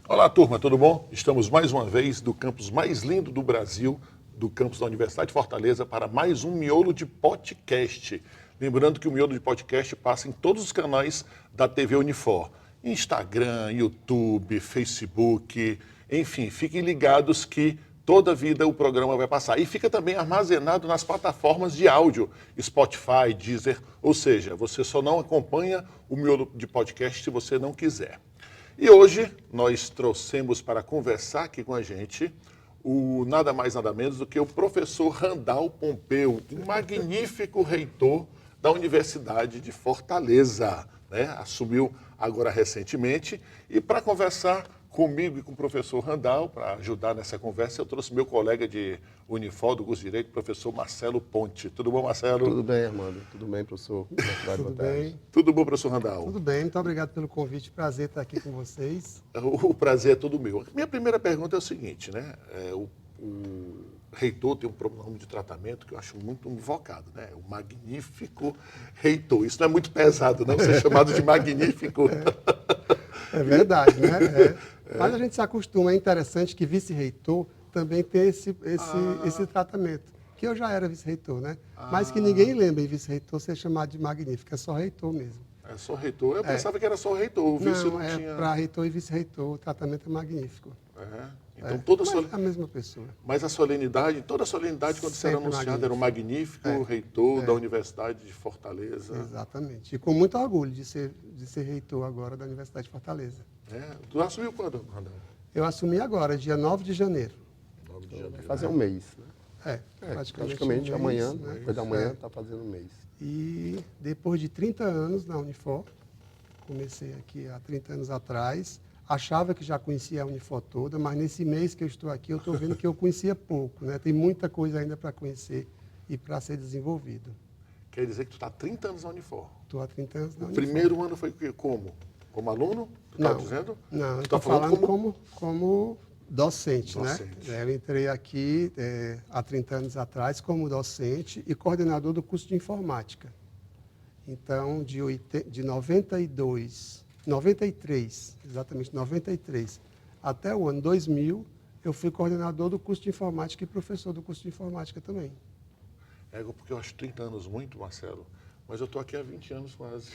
Olá, turma, tudo bom? Estamos mais uma vez do campus mais lindo do Brasil, do campus da Universidade de Fortaleza, para mais um Miolo de Podcast. Lembrando que o Miolo de Podcast passa em todos os canais da TV Unifor. Instagram, YouTube, Facebook, enfim, fiquem ligados que toda a vida o programa vai passar. E fica também armazenado nas plataformas de áudio, Spotify, Deezer, ou seja, você só não acompanha o Miolo de Podcast se você não quiser. E hoje nós trouxemos para conversar aqui com a gente o nada mais nada menos do que o professor Randal Pompeu, um magnífico reitor da Universidade de Fortaleza, né? Assumiu agora recentemente. E para conversar comigo e com o professor Randal, para ajudar nessa conversa, eu trouxe meu colega de Unifor, do curso de Direito, professor Marcelo Ponte. Tudo bom, Marcelo? Tudo bem, Armando. Tudo bem, professor? Tudo bem. Tudo bom, professor Randal? Tudo bem, muito obrigado pelo convite. Prazer estar aqui com vocês. O prazer é todo meu. Minha primeira pergunta é o seguinte, né? O reitor tem um pronome de tratamento que eu acho muito invocado, né? O magnífico reitor. Isso não é muito pesado, não? Ser chamado de magnífico. É verdade, né? Mas a gente se acostuma. É interessante que vice-reitor também tem esse tratamento. Que eu já era vice-reitor, né? Mas que ninguém lembra em vice-reitor ser chamado de magnífico. É só reitor mesmo. É só reitor? Eu pensava que era só reitor. O vice não tinha... para reitor e vice-reitor, o tratamento é magnífico. Então, Mas a mesma pessoa. Mas a solenidade, toda a solenidade, quando você era anunciado, era o magnífico reitor da Universidade de Fortaleza. Exatamente. E com muito orgulho de ser reitor agora da Universidade de Fortaleza. Tu assumiu quando, Randal? Eu assumi agora, dia 9 de janeiro. 9 de janeiro. Vai fazer um mês, né? Praticamente um mês, amanhã, né? Depois da manhã está fazendo um mês. E depois de 30 anos na Unifor, comecei aqui há 30 anos atrás, achava que já conhecia a Unifor toda, mas nesse mês que eu estou aqui, eu estou vendo que eu conhecia pouco, né? Tem muita coisa ainda para conhecer e para ser desenvolvido. Quer dizer que tu está há 30 anos na Unifor? Estou há 30 anos na O Unifor. primeiro ano foi como? Como aluno? Tu está dizendo? Não, eu estou estou falando como docente, né? Eu entrei aqui há 30 anos atrás como docente e coordenador do curso de informática. Então, de 93, exatamente 93, até o ano 2000, eu fui coordenador do curso de informática e professor do curso de informática também. Porque eu acho 30 anos muito, Marcelo, mas eu estou aqui há 20 anos quase.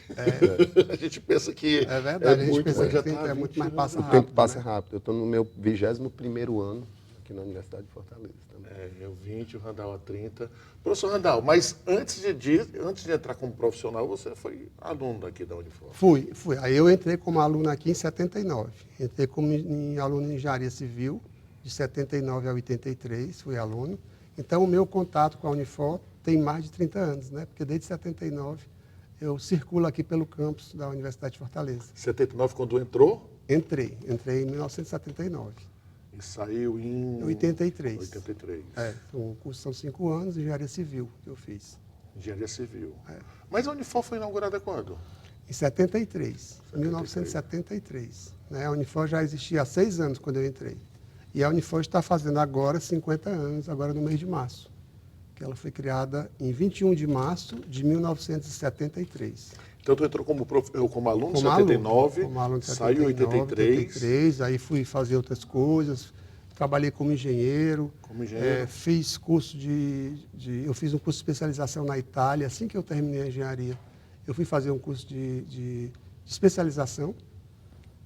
A gente pensa que é verdade, a gente muito, pensa já que o tempo é muito mais passa rápido. rápido. O tempo passa rápido. Eu estou no meu 21º ano aqui na Universidade de Fortaleza também. Eu 20, o Randal há 30. Professor Randal, mas antes de entrar como profissional, você foi aluno aqui da Unifor? Fui. Aí eu entrei como aluno aqui em 79. Entrei como aluno em engenharia civil, de 79 a 83, fui aluno. Então, o meu contato com a Unifor tem mais de 30 anos, né? Porque desde 79 eu circulo aqui pelo campus da Universidade de Fortaleza. 79 quando entrou? Entrei em 1979. E saiu em... 83. 83. O curso são 5 anos, engenharia civil que eu fiz. Engenharia civil. Mas a Unifor foi inaugurada quando? Em 1973. Né? A Unifor já existia há 6 anos quando eu entrei. E a Unifor está fazendo agora 50 anos, agora no mês de março. Que ela foi criada em 21 de março de 1973. Então, tu entrou como aluno em 79, saiu em 83. Aí fui fazer outras coisas, trabalhei como engenheiro. Fiz curso eu fiz um curso de especialização na Itália. Assim que eu terminei a engenharia, eu fui fazer um curso de especialização.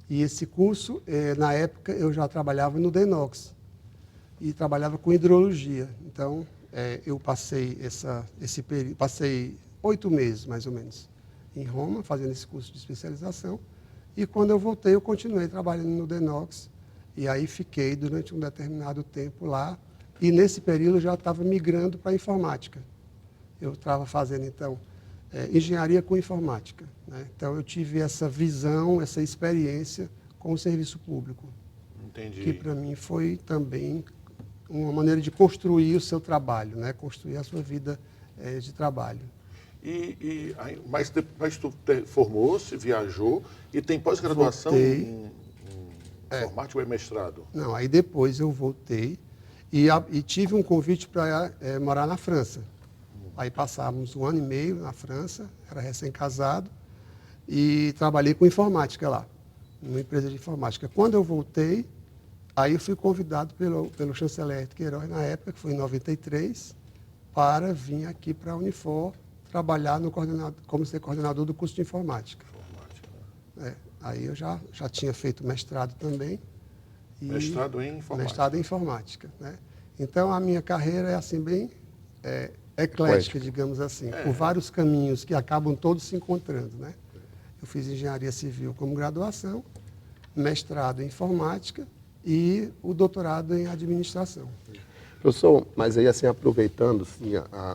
E esse curso, na época, eu já trabalhava no Denox e trabalhava com hidrologia. Então, eu passei esse período, passei 8 meses, mais ou menos, em Roma, fazendo esse curso de especialização. E quando eu voltei, eu continuei trabalhando no Denox. E aí fiquei durante um determinado tempo lá. E nesse período eu já estava migrando para a informática. Eu estava fazendo, então, engenharia com informática. Né? Então, eu tive essa visão, essa experiência com o serviço público. Entendi. Que, para mim, foi também uma maneira de construir o seu trabalho, né? Construir a sua vida de trabalho. Mas tu formou-se, viajou e tem pós-graduação em informática ou é mestrado? Não, aí depois eu voltei e tive um convite para morar na França. Aí passávamos 1 ano e meio na França, era recém-casado, e trabalhei com informática lá. numa empresa de informática. Quando eu voltei, aí eu fui convidado pelo chanceler Queiroz, na época, que foi em 93, para vir aqui para a Unifor trabalhar como ser coordenador do curso de informática. Aí eu já tinha feito mestrado também. Mestrado em informática. Mestrado em informática, né? Então, a minha carreira é assim, bem eclética, digamos assim, por vários caminhos que acabam todos se encontrando, né? Eu fiz engenharia civil como graduação, mestrado em informática e o doutorado em administração. Professor, mas aí assim, aproveitando assim,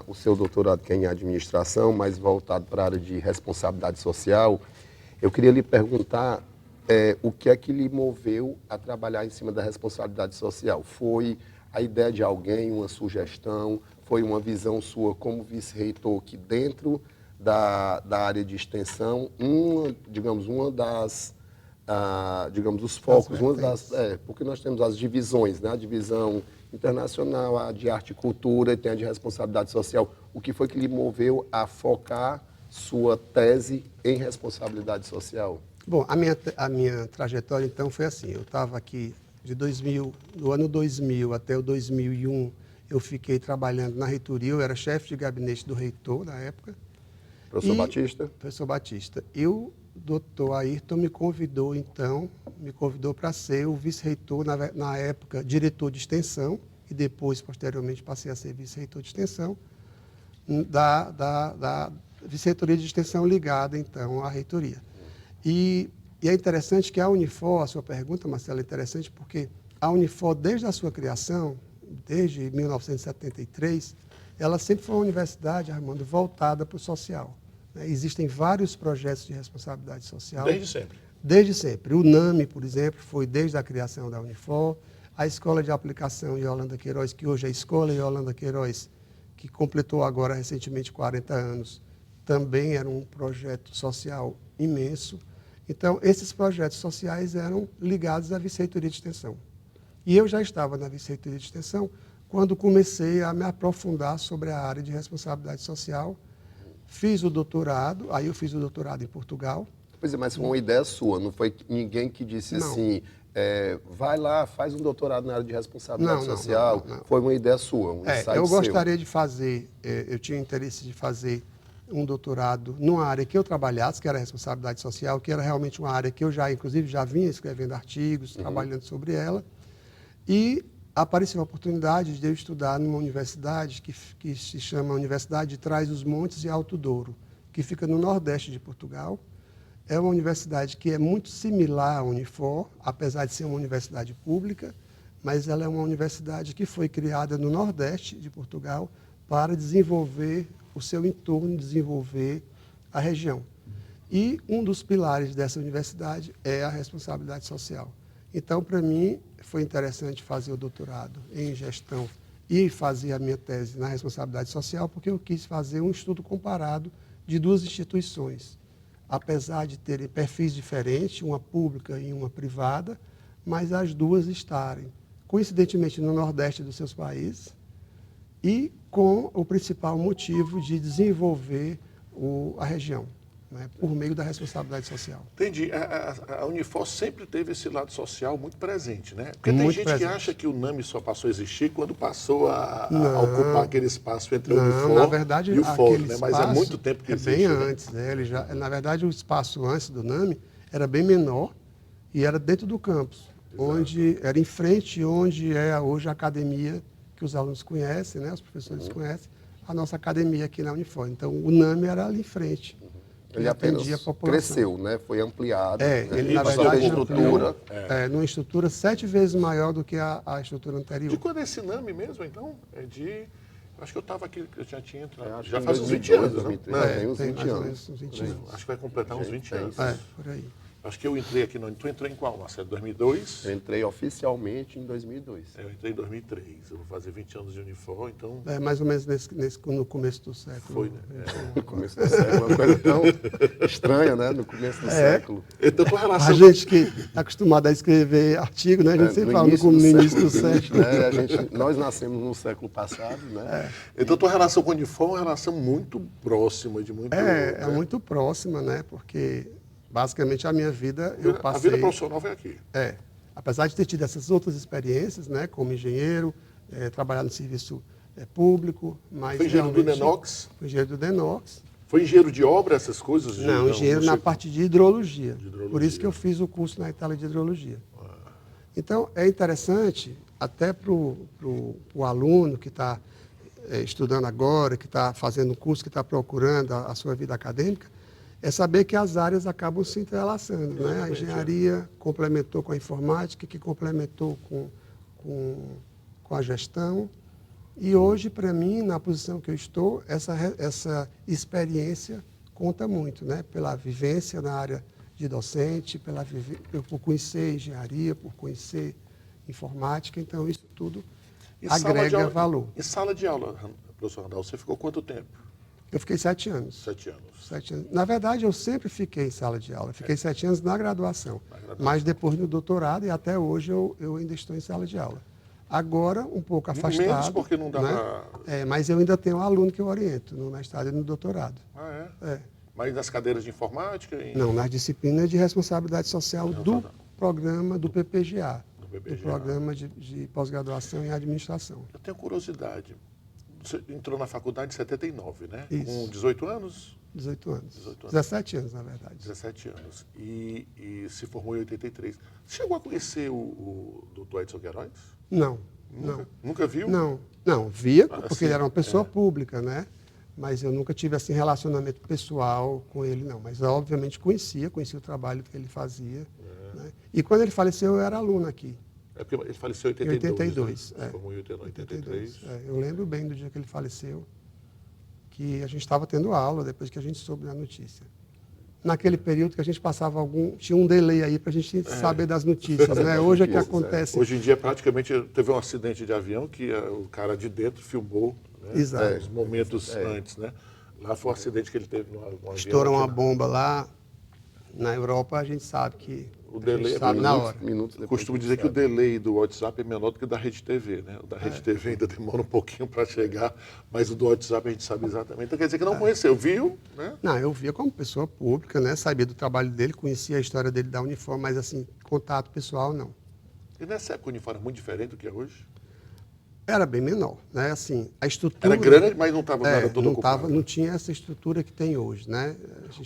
o seu doutorado que é em administração, mais voltado para a área de responsabilidade social, eu queria lhe perguntar o que é que lhe moveu a trabalhar em cima da responsabilidade social? Foi a ideia de alguém, uma sugestão, foi uma visão sua como vice-reitor que dentro da área de extensão, uma das, digamos, os focos, porque nós temos as divisões, né? A divisão internacional, a de arte e cultura, e tem a de responsabilidade social. O que foi que lhe moveu a focar sua tese em responsabilidade social? Bom, a minha trajetória, então, foi assim. Eu estava aqui do ano 2000 até o 2001, eu fiquei trabalhando na reitoria, eu era chefe de gabinete do reitor na época. Professor Batista? Professor Batista. E o doutor Ayrton me convidou para ser o vice-reitor, na época, diretor de extensão, e depois, posteriormente, passei a ser vice-reitor de extensão, da vice-reitoria de extensão ligada, então, à reitoria. E é interessante que a Unifor, a sua pergunta, Marcelo, é interessante porque a Unifor, desde a sua criação, desde 1973, ela sempre foi uma universidade, Armando, voltada para o social. Existem vários projetos de responsabilidade social. Desde sempre? Desde sempre. O NAMI, por exemplo, foi desde a criação da Unifor. A Escola de Aplicação Yolanda Queiroz, que hoje é a Escola Yolanda Queiroz, que completou agora recentemente 40 anos, também era um projeto social imenso. Então, esses projetos sociais eram ligados à vice-reitoria de extensão. E eu já estava na vice-reitoria de extensão quando comecei a me aprofundar sobre a área de responsabilidade social. Fiz o doutorado, aí eu fiz o doutorado em Portugal. Pois é, mas foi uma ideia sua, não foi ninguém que disse assim, vai lá, faz um doutorado na área de responsabilidade social. Não. Foi uma ideia sua, um insight eu gostaria seu. de fazer, eu tinha interesse de fazer um doutorado numa área que eu trabalhasse, que era a responsabilidade social, que era realmente uma área que eu inclusive, já vinha escrevendo artigos, trabalhando sobre ela. E apareceu a oportunidade de eu estudar numa universidade que se chama Universidade de Trás-os-Montes e Alto Douro, que fica no nordeste de Portugal. É uma universidade que é muito similar à Unifor, apesar de ser uma universidade pública, mas ela é uma universidade que foi criada no nordeste de Portugal para desenvolver o seu entorno, desenvolver a região. E um dos pilares dessa universidade é a responsabilidade social. Então, para mim, foi interessante fazer o doutorado em gestão e fazer a minha tese na responsabilidade social, porque eu quis fazer um estudo comparado de duas instituições, apesar de terem perfis diferentes, uma pública e uma privada, mas as duas estarem, coincidentemente, no nordeste dos seus países e com o principal motivo de desenvolver a região, né, por meio da responsabilidade social. Entendi. A Unifor sempre teve esse lado social muito presente, né? Porque tem gente que acha que o NAMI só passou a existir quando passou a ocupar aquele espaço entre a Unifor na verdade, e o FOR, né? espaço Mas é muito tempo que existe. Bem né? antes, né? Na verdade, o espaço antes do NAMI era bem menor e era dentro do campus, onde era em frente onde é hoje a academia que os alunos conhecem, né? Os professores conhecem, a nossa academia aqui na Unifor. Então, o NAMI era ali em frente. Ele apenas cresceu, né? Foi ampliado. Ele, na verdade, numa estrutura 7 vezes maior do que a estrutura anterior. De quando é esse NAMI mesmo, então? Acho que eu estava aqui, eu já tinha entrado. Já faz uns 20 anos, né? Tem uns 20 anos. Uns 20 anos. Acho que vai completar uns 20 anos. Por aí. Acho que eu entrei aqui, tu entrou em qual, Marcelo? 2002? Eu entrei oficialmente em 2002. Eu entrei em 2003, eu vou fazer 20 anos de Unifor, então... Mais ou menos no começo do século. Foi, né? No começo do século, uma coisa tão estranha, né? No começo do século. Então, com relação... A gente que está acostumado a escrever artigo, né? A gente sempre fala no início do século. Né? Nós nascemos no século passado, né? Então, tua relação com a Unifor é uma relação muito próxima, de muito... É muito próxima, né? Porque... Basicamente, a minha vida, eu passei... A vida profissional foi aqui. Apesar de ter tido essas outras experiências, né, como engenheiro, trabalhar no serviço público, mas foi engenheiro do Denox? Foi engenheiro do Denox. Foi engenheiro de obra, essas coisas? Não, engenheiro na parte de hidrologia. hidrologia. Por isso que eu fiz o curso na Itália de hidrologia. Então, é interessante, até para o aluno que está estudando agora, que está fazendo um curso, que está procurando a sua vida acadêmica, é saber que as áreas acabam se entrelaçando. Né? A engenharia complementou com a informática, que complementou com a gestão. E hoje, para mim, na posição que eu estou, essa experiência conta muito, né? Pela vivência na área de docente, por conhecer engenharia, por conhecer informática. Então, isso tudo agrega valor. Em sala de aula, professor Randall, você ficou quanto tempo? Eu fiquei 7 anos. 7 anos. 7 anos. Na verdade, eu sempre fiquei em sala de aula. Fiquei 7 anos na graduação. Mas depois no doutorado e até hoje eu ainda estou em sala de aula. Agora, um pouco afastado. Menos porque não dá, né? Mas eu ainda tenho um aluno que eu oriento no mestrado e no doutorado. Ah, é? Mas nas cadeiras de informática? Não, nas disciplinas de responsabilidade social do programa do PPGA. Do Programa de Pós-Graduação em Administração. Eu tenho curiosidade. Você entrou na faculdade em 79, né? Isso. Com 18 anos? 18 anos. 17 anos, na verdade. 17 anos. E se formou em 83. Você chegou a conhecer o Dr. Edson Queiroz? Não. Nunca viu? Não, via, porque ele era uma pessoa pública, né? Mas eu nunca tive assim, relacionamento pessoal com ele, não. Mas, obviamente, conhecia o trabalho que ele fazia. Né? E quando ele faleceu, eu era aluno aqui. É porque ele faleceu em 82. Né? Se formou em 83. Eu lembro bem do dia que ele faleceu, que a gente estava tendo aula, depois que a gente soube da notícia. Naquele período que a gente passava tinha um delay aí para a gente saber das notícias, né? Hoje é que acontece. Hoje em dia, praticamente, teve um acidente de avião que o cara de dentro filmou, né, os momentos antes, né? Lá foi um acidente que ele teve no avião. Estoura uma bomba lá, na Europa a gente sabe que o delay sabe na hora. Eu costumo dizer que o delay do WhatsApp é menor do que o da Rede TV, né? O da Rede TV ainda demora um pouquinho para chegar, mas o do WhatsApp a gente sabe exatamente. Então quer dizer que não conheceu, viu? Né? Não, eu via como pessoa pública, né? Sabia do trabalho dele, conhecia a história dele da Unifor, mas assim, contato pessoal não. E nessa época a Unifor era muito diferente do que é hoje? Era bem menor, né? Assim, a estrutura... Era grande, mas não estava nada todo ocupado. Não tinha essa estrutura que tem hoje, né?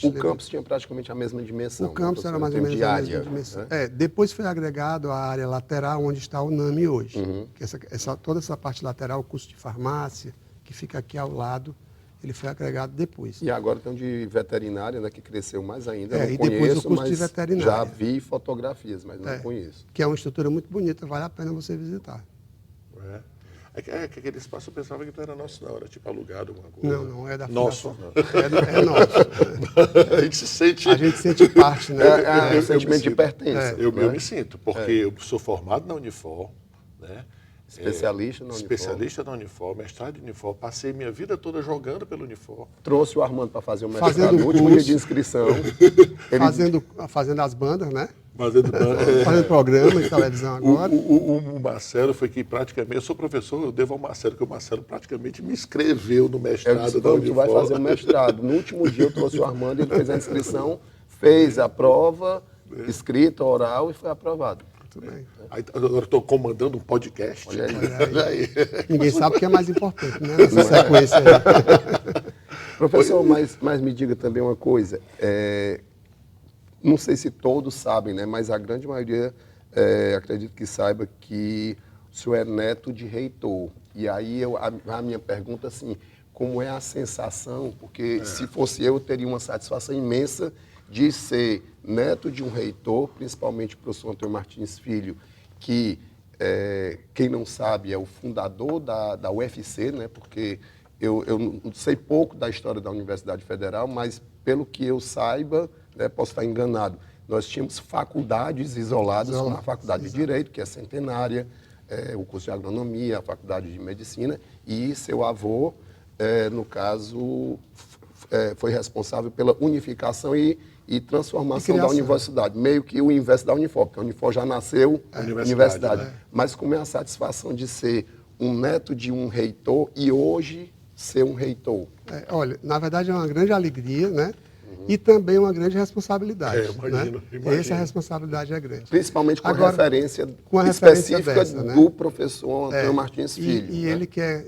O campus tinha praticamente a mesma dimensão. O campus era mais ou menos a mesma dimensão. Né? Depois foi agregado a área lateral, onde está o NAMI hoje. Que toda essa parte lateral, o curso de farmácia, que fica aqui ao lado, ele foi agregado depois. E agora tem um de veterinária, né, que cresceu mais ainda. Eu não e conheço, depois o curso mas de veterinária. já vi fotografias, mas não conheço. Que é uma estrutura muito bonita, vale a pena você visitar. É que aquele espaço eu pensava que não era nosso, não. Era tipo alugado, alguma coisa. Não, é da nosso. É nosso. A gente se sente... A gente sente parte, né? É um sentimento de pertença. Eu me sinto, porque eu sou formado na Unifor, né? Especialista na Unifor. Especialista na Unifor, mestrado em Unifor. Passei minha vida toda jogando pelo Unifor. Trouxe o Armando para fazer o mestrado no último dia de inscrição. Fazendo as bandas, né? Fazendo programa de televisão agora. O Marcelo foi que praticamente... Eu sou professor, eu devo ao Marcelo, que o Marcelo praticamente me inscreveu no mestrado da Unifor. Tu vai fazer o mestrado. No último dia eu trouxe o Armando, ele fez a inscrição, fez a prova, escrita, oral e foi aprovado. Muito bem. Agora estou comandando um podcast. Olha aí. Ninguém sabe o que é mais importante, né? Nessa sequência aí. Professor, mas me diga também uma coisa. Não sei se todos sabem, né? Mas a grande maioria, acredito que saiba que o senhor é neto de reitor. E aí a minha pergunta assim, como é a sensação? Porque se fosse eu teria uma satisfação imensa de ser neto de um reitor, principalmente o professor Antônio Martins Filho, que, quem não sabe, é o fundador da UFC, né? Porque eu não sei pouco da história da Universidade Federal, mas pelo que eu saiba, né, posso estar enganado, nós tínhamos faculdades isoladas, como a Faculdade de Direito, que é centenária, o curso de Agronomia, a Faculdade de Medicina, e seu avô, no caso, foi responsável pela unificação e transformação da universidade, meio que o inverso da Unifor, porque a Unifor já nasceu universidade. Mas como é a satisfação de ser um neto de um reitor e hoje ser um reitor? Olha, na verdade é uma grande alegria, né? e também uma grande responsabilidade. Imagino. Essa responsabilidade é grande. Principalmente com Agora, referência com a referência específica dessa, né? do professor Antônio Martins Filho. E né? ele que é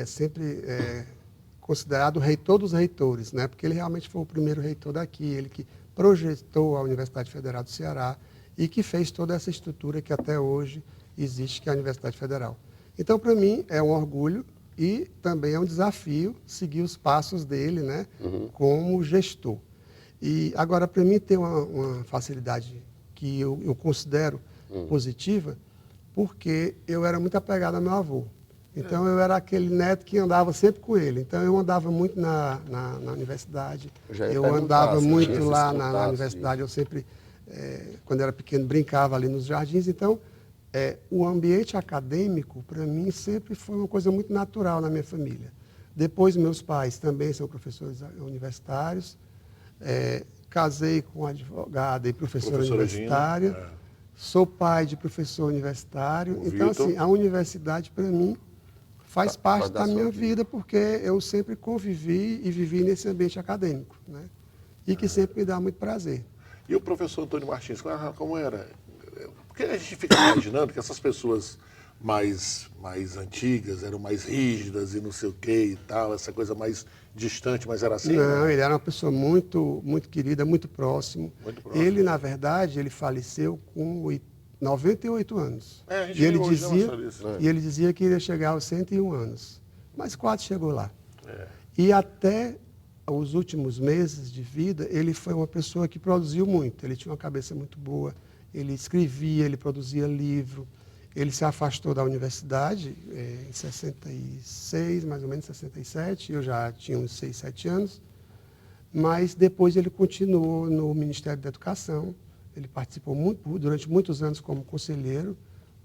sempre considerado o reitor dos reitores, né? Porque ele realmente foi o primeiro reitor daqui, ele que projetou a Universidade Federal do Ceará e que fez toda essa estrutura que até hoje existe, que é a Universidade Federal. Então, para mim, é um orgulho e também é um desafio seguir os passos dele, né? Como gestor. E agora, para mim, tem uma facilidade que eu considero positiva, porque eu era muito apegado ao meu avô. Então, eu era aquele neto que andava sempre com ele. Então, eu andava muito na universidade, eu andava muito lá na universidade, eu sempre, quando era pequeno, brincava ali nos jardins. Então, o ambiente acadêmico, para mim, sempre foi uma coisa muito natural na minha família. Depois, meus pais também são professores universitários. Casei com advogada e professora universitária. Gina, Sou pai de professor universitário. Então, Vitor. assim, a universidade, para mim, faz parte da minha vida, porque eu sempre convivi e vivi nesse ambiente acadêmico, né? E que sempre me dá muito prazer. E o professor Antônio Martins, como era? Porque a gente fica imaginando que essas pessoas mais antigas eram mais rígidas e não sei o que e tal, essa coisa mais distante, mas era assim? Não, ele era uma pessoa muito, muito querida, muito próximo. Muito próximo. Ele, na verdade, ele faleceu com 98 anos. A gente E ele viu hoje, dizia, né, isso. e ele dizia que iria chegar aos 101 anos. Mas quase chegou lá. E até os últimos meses de vida, ele foi uma pessoa que produziu muito. Ele tinha uma cabeça muito boa, ele escrevia, ele produzia livro. Ele se afastou da universidade em 66, mais ou menos 67, eu já tinha uns 6, 7 anos, mas depois ele continuou no Ministério da Educação. Ele participou durante muitos anos como conselheiro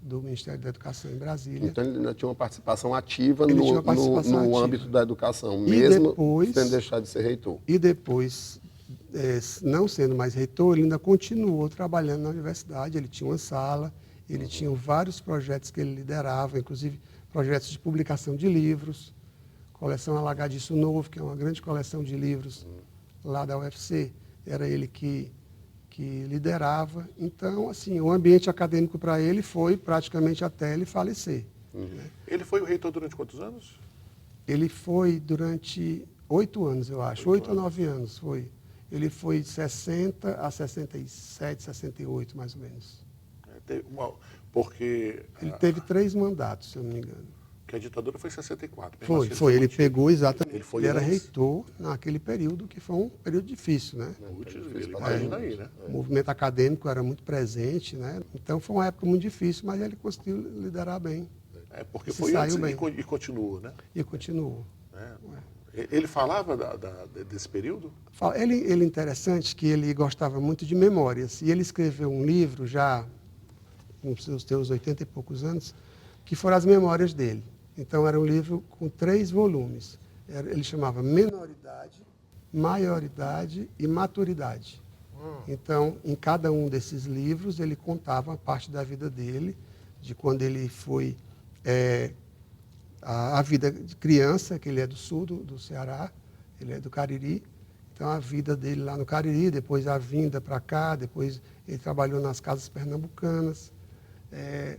do Ministério da Educação em Brasília. Então ele ainda tinha uma participação ativa no âmbito da educação, E mesmo depois, sem deixar de ser reitor. E depois, não sendo mais reitor, ele ainda continuou trabalhando na universidade. Ele tinha uma sala, ele tinha vários projetos que ele liderava, inclusive projetos de publicação de livros, coleção Alagadiço Novo, que é uma grande coleção de livros lá da UFC, era ele que liderava. Então, assim, o ambiente acadêmico para ele foi praticamente até ele falecer. Né? Ele foi o reitor durante quantos anos? Ele foi durante 8 anos, eu acho, 8 ou 9 anos foi. Ele foi de 60 a 67, 68, mais ou menos. Porque Ele teve 3 mandatos, se eu não me engano. que a ditadura foi em 64. Foi. Ele pegou exatamente. Ele era antes. reitor naquele período, que foi um período difícil, né? Imagina aí, né? O movimento acadêmico era muito presente, né? Então foi uma época muito difícil, mas ele conseguiu liderar bem. Porque Se foi saiu antes bem. e continuou, né? E continuou. Ele falava desse período? Ele é interessante que ele gostava muito de memórias. E ele escreveu um livro já com os seus 80 e poucos anos, que foram as memórias dele. Então, era um livro com 3 volumes. Ele chamava Menoridade, Maioridade e Maturidade. Então, em cada um desses livros, ele contava uma parte da vida dele, de quando ele foi a vida de criança, que ele é do sul do Ceará, ele é do Cariri. Então, a vida dele lá no Cariri, depois a vinda para cá, depois ele trabalhou nas casas pernambucanas,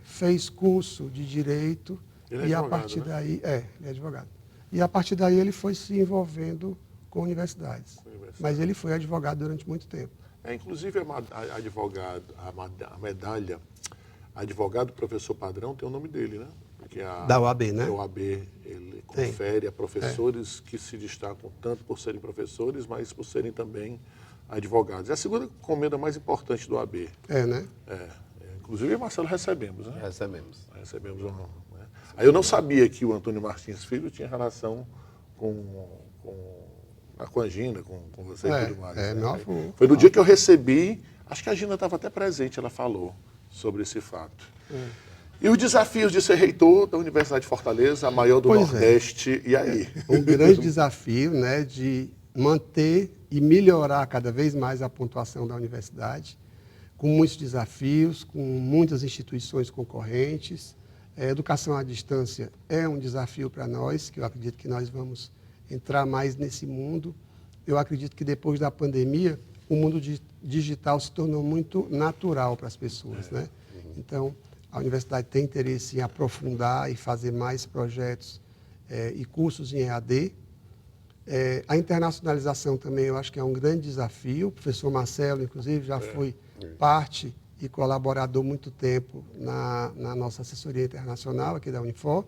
fez curso de direito. Ele é advogado, a partir né? daí, ele é advogado. E a partir daí ele foi se envolvendo com universidades. Mas ele foi advogado durante muito tempo. Inclusive a medalha advogado professor padrão tem o nome dele, né? Porque Da UAB, né? A UAB, ele confere a professores que se destacam tanto por serem professores, mas por serem também advogados. É a segunda comenda mais importante do UAB. Né? Inclusive, Marcelo, recebemos, né? Recebemos. Né? Aí eu não sabia que o Antônio Martins Filho tinha relação com a Gina, com você e tudo mais. Meu avô. Foi no dia que eu recebi, acho que a Gina estava até presente, ela falou sobre esse fato. E os desafios de ser reitor da Universidade de Fortaleza, a maior do Nordeste, e aí? Um grande desafio, né, de manter e melhorar cada vez mais a pontuação da universidade, com muitos desafios, com muitas instituições concorrentes. A educação à distância é um desafio para nós, que eu acredito que nós vamos entrar mais nesse mundo. eu acredito que depois da pandemia, o mundo digital se tornou muito natural para as pessoas, né? Então, a universidade tem interesse em aprofundar e fazer mais projetos e cursos em EAD. A internacionalização também eu acho que é um grande desafio. O professor Marcelo, inclusive, já foi parte e colaborador muito tempo na nossa assessoria internacional aqui da Unifor,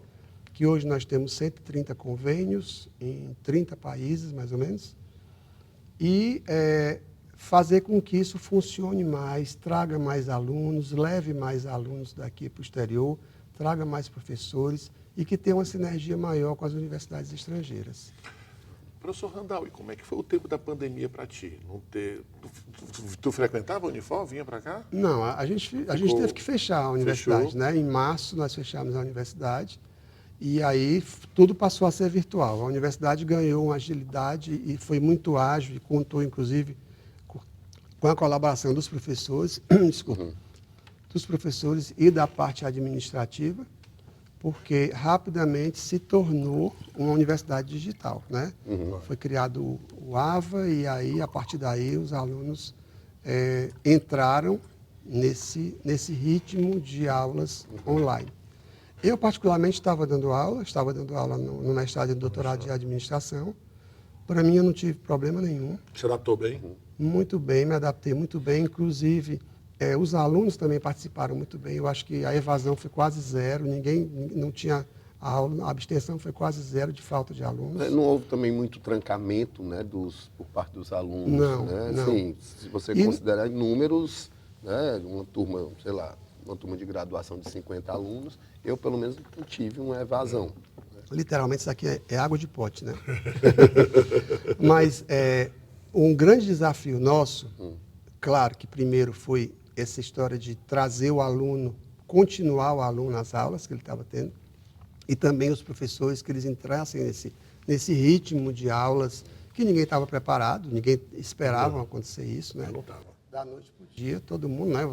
que hoje nós temos 130 convênios em 30 países, mais ou menos, e fazer com que isso funcione mais, traga mais alunos, leve mais alunos daqui para o exterior, traga mais professores e que tenha uma sinergia maior com as universidades estrangeiras. Professor Randall, e como é que foi o tempo da pandemia para ti? Tu frequentava a Unifor, vinha para cá? Não, a gente teve que fechar a universidade, né? Em março nós fechamos a universidade e aí tudo passou a ser virtual. A universidade ganhou uma agilidade e foi muito ágil e contou, inclusive, com a colaboração dos professores, dos professores e da parte administrativa, porque rapidamente se tornou uma universidade digital, né? Foi criado o AVA e aí, a partir daí, os alunos entraram nesse ritmo de aulas online. Eu, particularmente, estava dando aula no mestrado e no doutorado de administração. Para mim, eu não tive problema nenhum. Se adaptou bem? Muito bem, me adaptei muito bem, inclusive os alunos também participaram muito bem. Eu acho que a evasão foi quase zero, não tinha aula, a abstenção foi quase zero de falta de alunos. Não houve também muito trancamento, né, por parte dos alunos, não, né? Não. Assim, se você considerar em números, né, uma turma, sei lá, uma turma de graduação de 50 alunos, eu pelo menos não tive uma evasão. Literalmente isso aqui é água de pote, né? Mas um grande desafio nosso, claro que primeiro foi essa história de trazer o aluno, continuar o aluno nas aulas que ele estava tendo, e também os professores que eles entrassem nesse ritmo de aulas que ninguém estava preparado, ninguém esperava acontecer isso, né? Não estava. Da noite para o dia, todo mundo, né?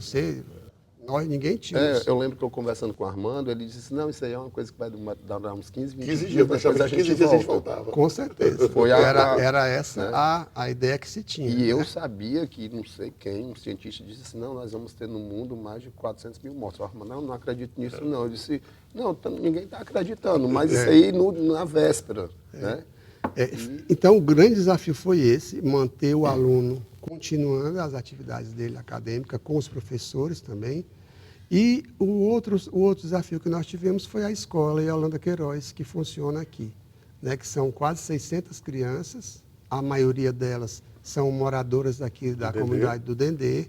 Ninguém tinha isso. Eu lembro que eu conversando com o Armando, ele disse, não, isso aí é uma coisa que vai durar uns 15, 20 15 dias, dias, depois a gente voltava. Com certeza. Era essa, né, a ideia que se tinha. E né? eu sabia que, não sei quem, um cientista disse assim, não, nós vamos ter no mundo mais de 400 mil mortos. O Armando, não acredito nisso não. Eu disse, não, ninguém está acreditando, mas isso aí na véspera, né? Então, o grande desafio foi esse, manter o aluno continuando as atividades dele acadêmicas, com os professores também. E o outro desafio que nós tivemos foi a escola Yolanda Queiroz, que funciona aqui, né, que são quase 600 crianças, a maioria delas são moradoras daqui da comunidade do Dendê,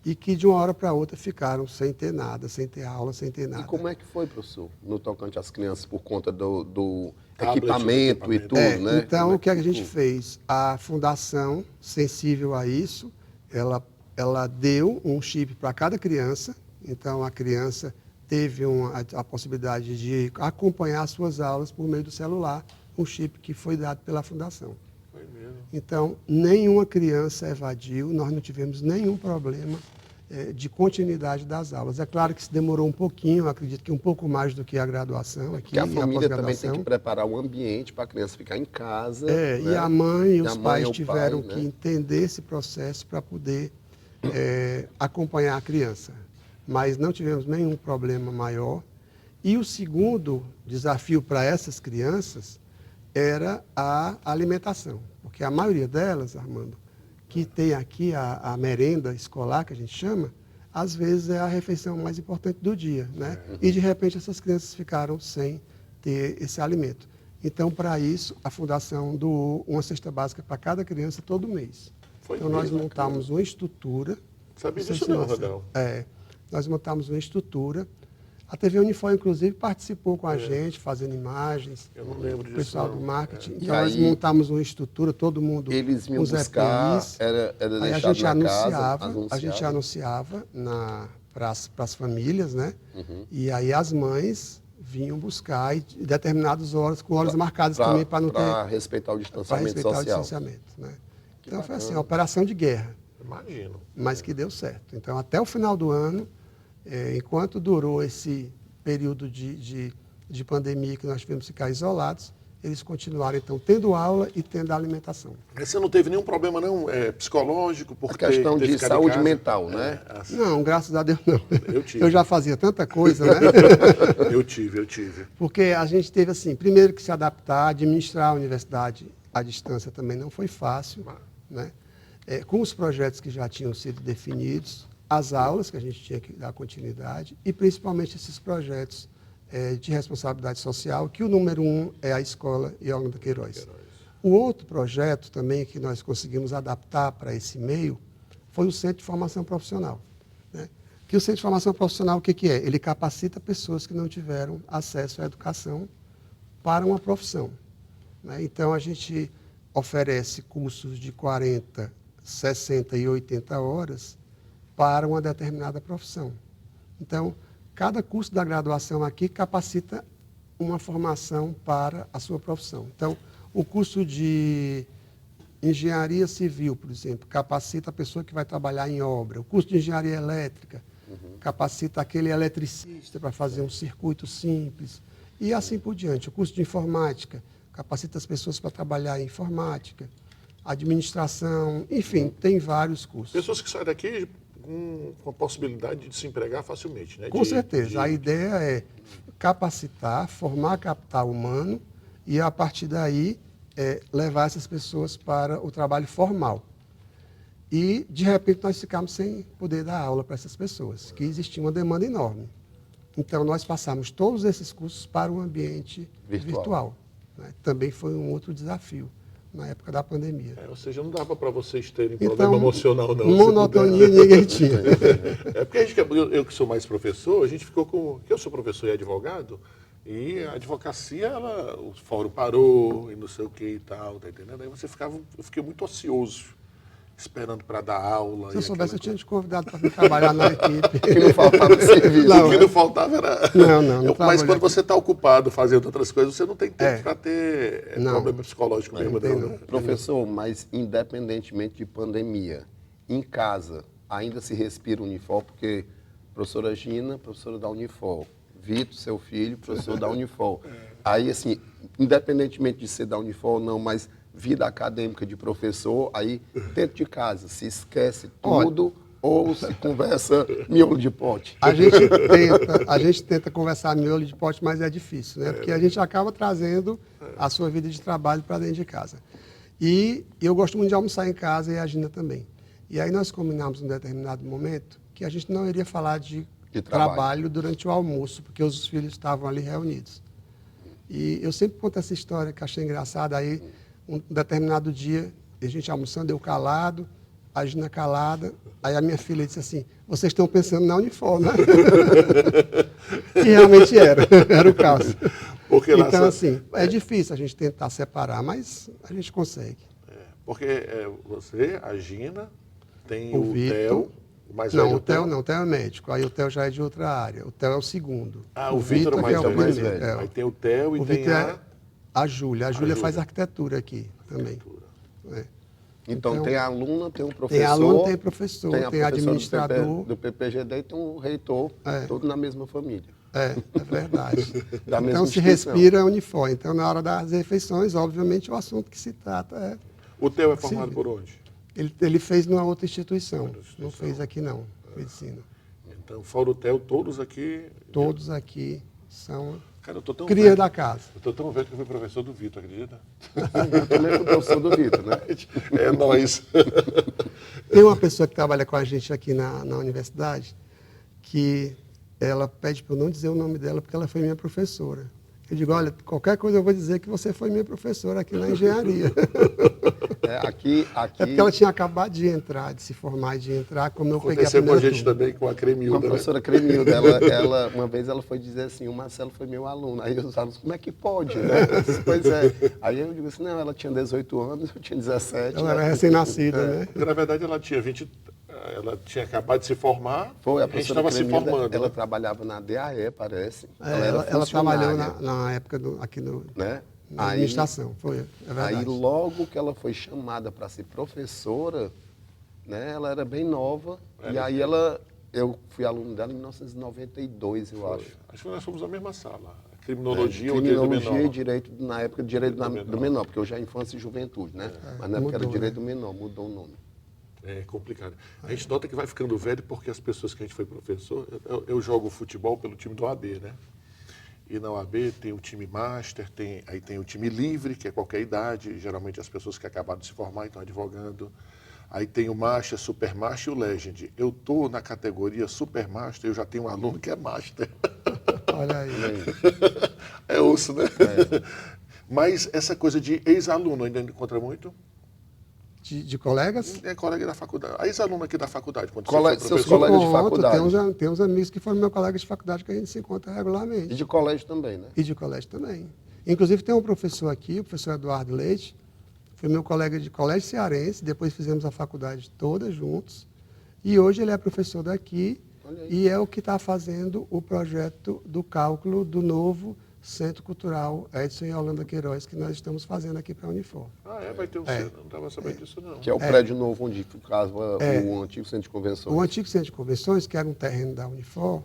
e que de uma hora para outra ficaram sem ter nada, sem ter aula, sem ter nada. E como é que foi, professor, no tocante às crianças, por conta do Tablet, equipamento e tudo, né? Então, o que a gente fez? A fundação, sensível a isso, ela deu um chip para cada criança. Então, a criança teve a possibilidade de acompanhar as suas aulas por meio do celular, um chip que foi dado pela fundação. Foi mesmo. Então, nenhuma criança evadiu, nós não tivemos nenhum problema de continuidade das aulas. É claro que isso demorou um pouquinho, acredito que um pouco mais do que a graduação aqui. Porque a família também tem que preparar o ambiente para a criança ficar em casa. Né? E a mãe e os pais o tiveram pai, que entender esse processo para poder acompanhar a criança. Mas não tivemos nenhum problema maior. E o segundo desafio para essas crianças era a alimentação, porque a maioria delas, Armando, que tem aqui a merenda escolar, que a gente chama, às vezes é a refeição mais importante do dia, né? E de repente essas crianças ficaram sem ter esse alimento. Então, para isso, a Fundação doou uma cesta básica para cada criança todo mês. Então, nós montamos uma estrutura. Sabia disso não, Radel? Nós montamos uma estrutura. A TV Unifor, inclusive, participou com a gente, fazendo imagens. Eu não lembro disso. O pessoal do marketing. E Então, aí, nós montamos uma estrutura, todo mundo eles vinham os buscar, EPIs. era Aí a gente anunciava para as famílias, né? E aí as mães vinham buscar em determinadas horas, com horas marcadas também para não ter... Para respeitar o distanciamento social. O distanciamento, né? Então, foi assim, uma operação de guerra. Imagino. Mas que deu certo. Então, até o final do ano, enquanto durou esse período de pandemia que nós tivemos que ficar isolados, eles continuaram, então, tendo aula e tendo alimentação. Mas você não teve nenhum problema, não, psicológico, por A questão ter de ficado em saúde casa? mental, né? Assim, Não, graças a Deus não. Eu tive. Eu já fazia tanta coisa, né? eu tive. Porque a gente teve, assim, primeiro que se adaptar, administrar a universidade à distância também não foi fácil, né? Com os projetos que já tinham sido definidos, as aulas que a gente tinha que dar continuidade e principalmente esses projetos de responsabilidade social, que o número 1 é a escola Yolanda Queiroz. O outro projeto também que nós conseguimos adaptar para esse meio foi o Centro de Formação Profissional, né? Que o Centro de Formação Profissional, o que é? Ele capacita pessoas que não tiveram acesso à educação para uma profissão, né? Então, a gente oferece cursos de 40, 60 e 80 horas para uma determinada profissão. Então, cada curso da graduação aqui capacita uma formação para a sua profissão. Então, o curso de engenharia civil, por exemplo, capacita a pessoa que vai trabalhar em obra. O curso de engenharia elétrica capacita aquele eletricista para fazer um circuito simples. E assim por diante. O curso de informática capacita as pessoas para trabalhar em informática, administração, enfim, tem vários cursos. Pessoas que saem daqui com a possibilidade de se empregar facilmente, né? Com certeza. A ideia é capacitar, formar capital humano e, a partir daí, levar essas pessoas para o trabalho formal. E, de repente, nós ficamos sem poder dar aula para essas pessoas, que existia uma demanda enorme. Então, nós passamos todos esses cursos para o ambiente virtual, né? Também foi um outro desafio na época da pandemia. Ou seja, não dava para vocês terem Então, problema emocional, não. Monotonia ninguém tinha. Porque eu que sou mais professor, a gente ficou com... Eu sou professor e advogado, e a advocacia, o fórum parou, e não sei o que e tal, tá entendendo? Aí eu fiquei muito ocioso, esperando para dar aula. Se eu soubesse, eu tinha te convidado para vir trabalhar na equipe. Que não faltava serviço. Não, o que não faltava era... Não Mas quando aqui. você está ocupado fazendo outras coisas, você não tem tempo para ter Não. problema psicológico mesmo. Não. Professor, mas independentemente de pandemia, em casa ainda se respira Unifor, porque professora Gina, professora da Unifor, Vitor, seu filho, professor da Unifor. Aí, assim, independentemente de ser da Unifor ou não, mas vida acadêmica de professor, aí dentro de casa se esquece tudo ou se conversa miolo de pote? A gente tenta conversar miolo de pote, mas é difícil, né? Porque a gente acaba trazendo a sua vida de trabalho para dentro de casa. E eu gosto muito de almoçar em casa e a Gina também. E aí nós combinamos em um determinado momento que a gente não iria falar de trabalho durante o almoço, porque os filhos estavam ali reunidos. E eu sempre conto essa história que achei engraçada. Aí, um determinado dia, a gente almoçando, eu calado, a Gina calada. Aí a minha filha disse assim: vocês estão pensando na Unifor, né? E realmente era o caso. Então, assim, é difícil a gente tentar separar, mas a gente consegue. Porque você, a Gina, tem o Vitor. Mais não, velho, o Theo não, o Theo é médico, aí o Theo já é de outra área, o Theo é o segundo. O Vitor é o mais primeiro. velho. Aí tem o Theo e tem a Júlia. A Júlia faz arquitetura aqui também. Então tem aluna, tem um professor. Tem aluno, tem professor, tem a administrador. do PPGD e tem um reitor, todos na mesma família. É verdade. Da mesma Então se instituição. respira Unifor. Então na hora das refeições, obviamente, o assunto que se trata é... O Theo é formado por onde? Ele fez numa outra instituição, não fez aqui não, medicina. Então, fora o Theo, todos aqui... Todos aqui são Cara, eu tô tão cria velho, da casa. Eu tô tão velho que eu fui professor do Vitor, acredita? Eu também fui professor do Vitor, né? É nóis. Tem uma pessoa que trabalha com a gente aqui na universidade que ela pede para eu não dizer o nome dela porque ela foi minha professora. Eu digo, olha, qualquer coisa eu vou dizer que você foi minha professora aqui na engenharia. Aqui... É porque ela tinha acabado de entrar, de se formar e de entrar, como eu peguei a Aconteceu com a primeira gente turma. também, com a Cremilda. Uma professora Cremilda, uma vez ela foi dizer assim, o Marcelo foi meu aluno. Aí os alunos, como é que pode, né? Pois é. Aí eu digo assim, não, ela tinha 18 anos, eu tinha 17. Ela era recém-nascida, né? Porque, na verdade, ela tinha acabado de se formar. Foi, a gente professora estava se Cremilda, formando. ela né? trabalhava na DAE, parece. Ela trabalhou na época aqui né? na administração, foi, é verdade. Aí logo que ela foi chamada para ser professora, né, ela era bem nova, e aí eu fui aluno dela em 1992, eu acho. Acho que nós fomos na mesma sala. criminologia ou direito do menor? Criminologia e direito, na época, direito do menor, porque hoje é infância e juventude, né? Mas na época era direito do menor, mudou o nome. É complicado. A gente nota que vai ficando velho porque as pessoas que a gente foi professor, eu jogo futebol pelo time do AB, né? E na OAB tem o time master, aí tem o time livre, que é qualquer idade, geralmente as pessoas que acabaram de se formar e estão advogando. Aí tem o master, super master e o legend. Eu estou na categoria super master, eu já tenho um aluno que é master. Olha aí. É osso, né? Mas essa coisa de ex-aluno ainda encontra muito? De colegas? É colega da faculdade. A ex-aluna aqui da faculdade, quando Seus colegas de faculdade. Tem uns amigos que foram meus colegas de faculdade que a gente se encontra regularmente. E de colégio também, né? E de colégio também. Inclusive tem um professor aqui, o professor Eduardo Leite, foi meu colega de colégio cearense, depois fizemos a faculdade toda juntos. E hoje ele é professor daqui e é o que está fazendo o projeto do cálculo do novo Centro Cultural Edson e Yolanda Queiroz, que nós estamos fazendo aqui para a Unifor. Vai ter um centro, não estava sabendo disso não. Que é o prédio novo onde ficava o antigo Centro de Convenções. O antigo Centro de Convenções, que era um terreno da Unifor,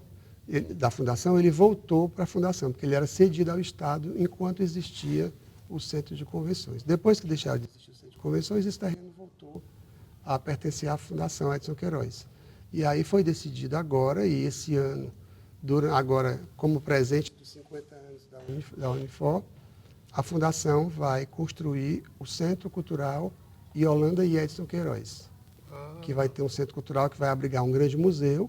da Fundação, ele voltou para a Fundação, porque ele era cedido ao Estado enquanto existia o Centro de Convenções. Depois que deixaram de existir o Centro de Convenções, esse terreno voltou a pertencer à Fundação Edson Queiroz. E aí foi decidido agora, e esse ano, agora como presente dos 50 anos da Unifor, a Fundação vai construir o Centro Cultural Yolanda e Edson Queiroz, que vai ter um centro cultural que vai abrigar um grande museu,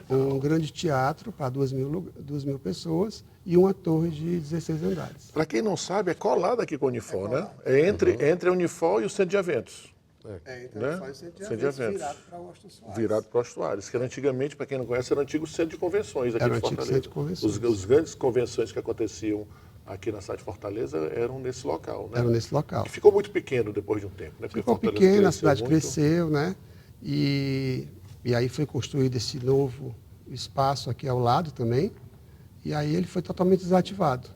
um grande teatro para 2.000 pessoas e uma torre de 16 andares. Para quem não sabe, é colado aqui com a Unifor, né? É entre a Unifor e o Centro de Eventos. Então, Né? faz o Centro de Centro de Eventos Eventos. virado para o Austin Soares. Virado para o Soares, que era antigamente, para quem não conhece, era o antigo Centro de Convenções aqui Era de o antigo Fortaleza. Centro de Convenções. Os grandes convenções que aconteciam aqui na cidade de Fortaleza eram nesse local, né? Era nesse local. Que ficou muito pequeno depois de um tempo, né? Porque Ficou Fortaleza pequeno, a cresceu cidade muito. cresceu, né? E aí foi construído esse novo espaço aqui ao lado também, e aí ele foi totalmente desativado.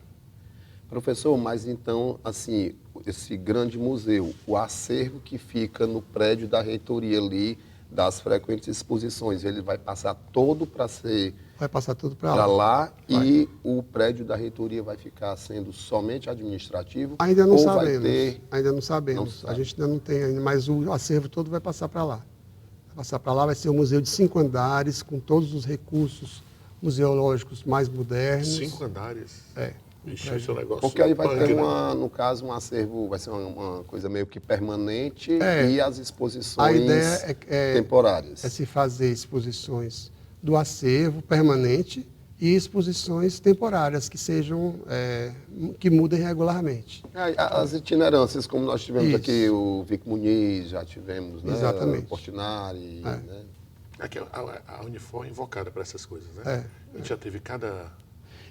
Professor, mas então, assim, esse grande museu, o acervo que fica no prédio da reitoria ali, das frequentes exposições, ele vai passar todo para ser Vai passar tudo para para lá. lá e o prédio da reitoria vai ficar sendo somente administrativo? Ainda não ou sabemos. Vai ter... Ainda não sabemos. Não A sabe. gente ainda não tem ainda, mas o acervo todo vai passar para lá. Vai passar para lá, vai ser um museu de 5 andares, com todos os recursos museológicos mais modernos. 5 andares. Ixi, esse é um negócio. Porque aí vai punk, ter, né? no caso, um acervo, vai ser uma coisa meio que permanente e as exposições A ideia temporárias. é se fazer exposições do acervo permanente e exposições temporárias que sejam que mudem regularmente. As itinerâncias, como nós tivemos Isso. aqui, o Vic Muniz, já tivemos, né? Exatamente. O Portinari, né? Aqui, a Unifor é invocada para essas coisas, né? A gente já teve cada...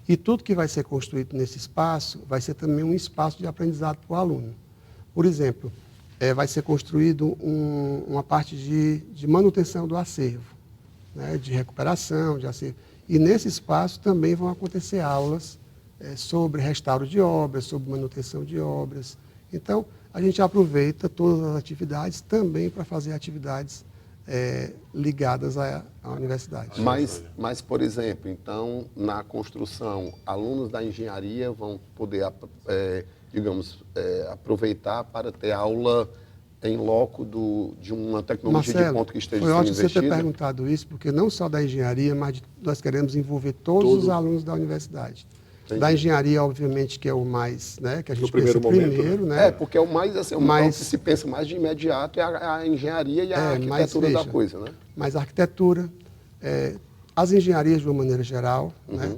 E tudo que vai ser construído nesse espaço vai ser também um espaço de aprendizado para o aluno. Por exemplo, vai ser construído uma parte de manutenção do acervo, né, de recuperação de acervo. E nesse espaço também vão acontecer aulas sobre restauro de obras, sobre manutenção de obras. Então, a gente aproveita todas as atividades também para fazer atividades ligadas à universidade. Mas, por exemplo, então, na construção, alunos da engenharia vão poder, aproveitar para ter aula em loco de uma tecnologia Marcelo, de ponto que esteja foi sendo ótimo você ter investida? perguntado isso, porque não só da engenharia, mas nós queremos envolver todos os alunos da universidade. Entendi. Da engenharia, obviamente, que é o mais, né, que a gente primeiro pensa momento, primeiro, né? Porque é o mais, assim, o que se pensa mais de imediato é a engenharia e a arquitetura da coisa, né? Mas a arquitetura, as engenharias de uma maneira geral, né?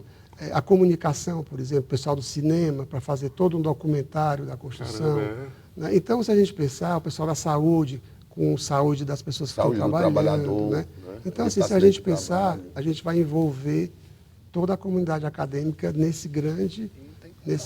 A comunicação, por exemplo, o pessoal do cinema, para fazer todo um documentário da construção. Né? Então, se a gente pensar, o pessoal da saúde, com saúde das pessoas que estão trabalhando. Trabalhador, né? Então, assim, se a gente pensar, a gente vai envolver toda a comunidade acadêmica nessa grande... com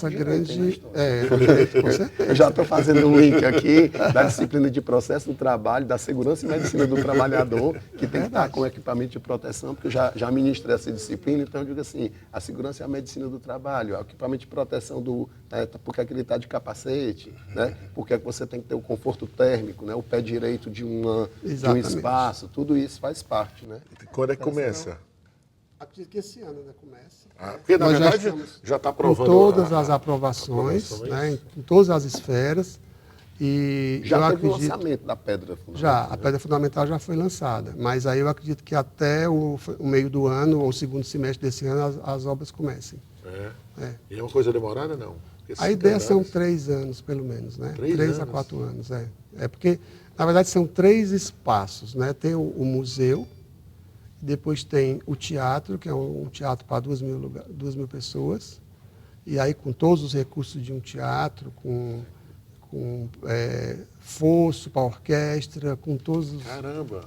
certeza. Eu já estou fazendo um link aqui da disciplina de processo do trabalho, da segurança e medicina do trabalhador, que tem que estar com equipamento de proteção, porque eu já ministrei essa disciplina, então eu digo assim, a segurança e a medicina do trabalho, o equipamento de proteção porque ele está de capacete, né? Porque você tem que ter o conforto térmico, né? O pé direito de um espaço, tudo isso faz parte, né? Quando é que começa? Acredito que esse ano ainda começa. Porque, na Nós já verdade, estamos já está com aprovando todas as aprovações, né, em todas as esferas. E Já eu teve o acredito, lançamento da pedra fundamental. já, a pedra fundamental já foi lançada, mas aí eu acredito que até o meio do ano, ou o segundo semestre desse ano, as obras comecem. É. E é uma coisa demorada, não? Porque A ideia são 3 anos, pelo menos, né? 3 a 4 anos, É porque, na verdade, são 3 espaços, né? Tem o museu, depois tem o teatro, que é um teatro para 2.000 pessoas, e aí com todos os recursos de um teatro, com fosso para orquestra, com todos os... Caramba!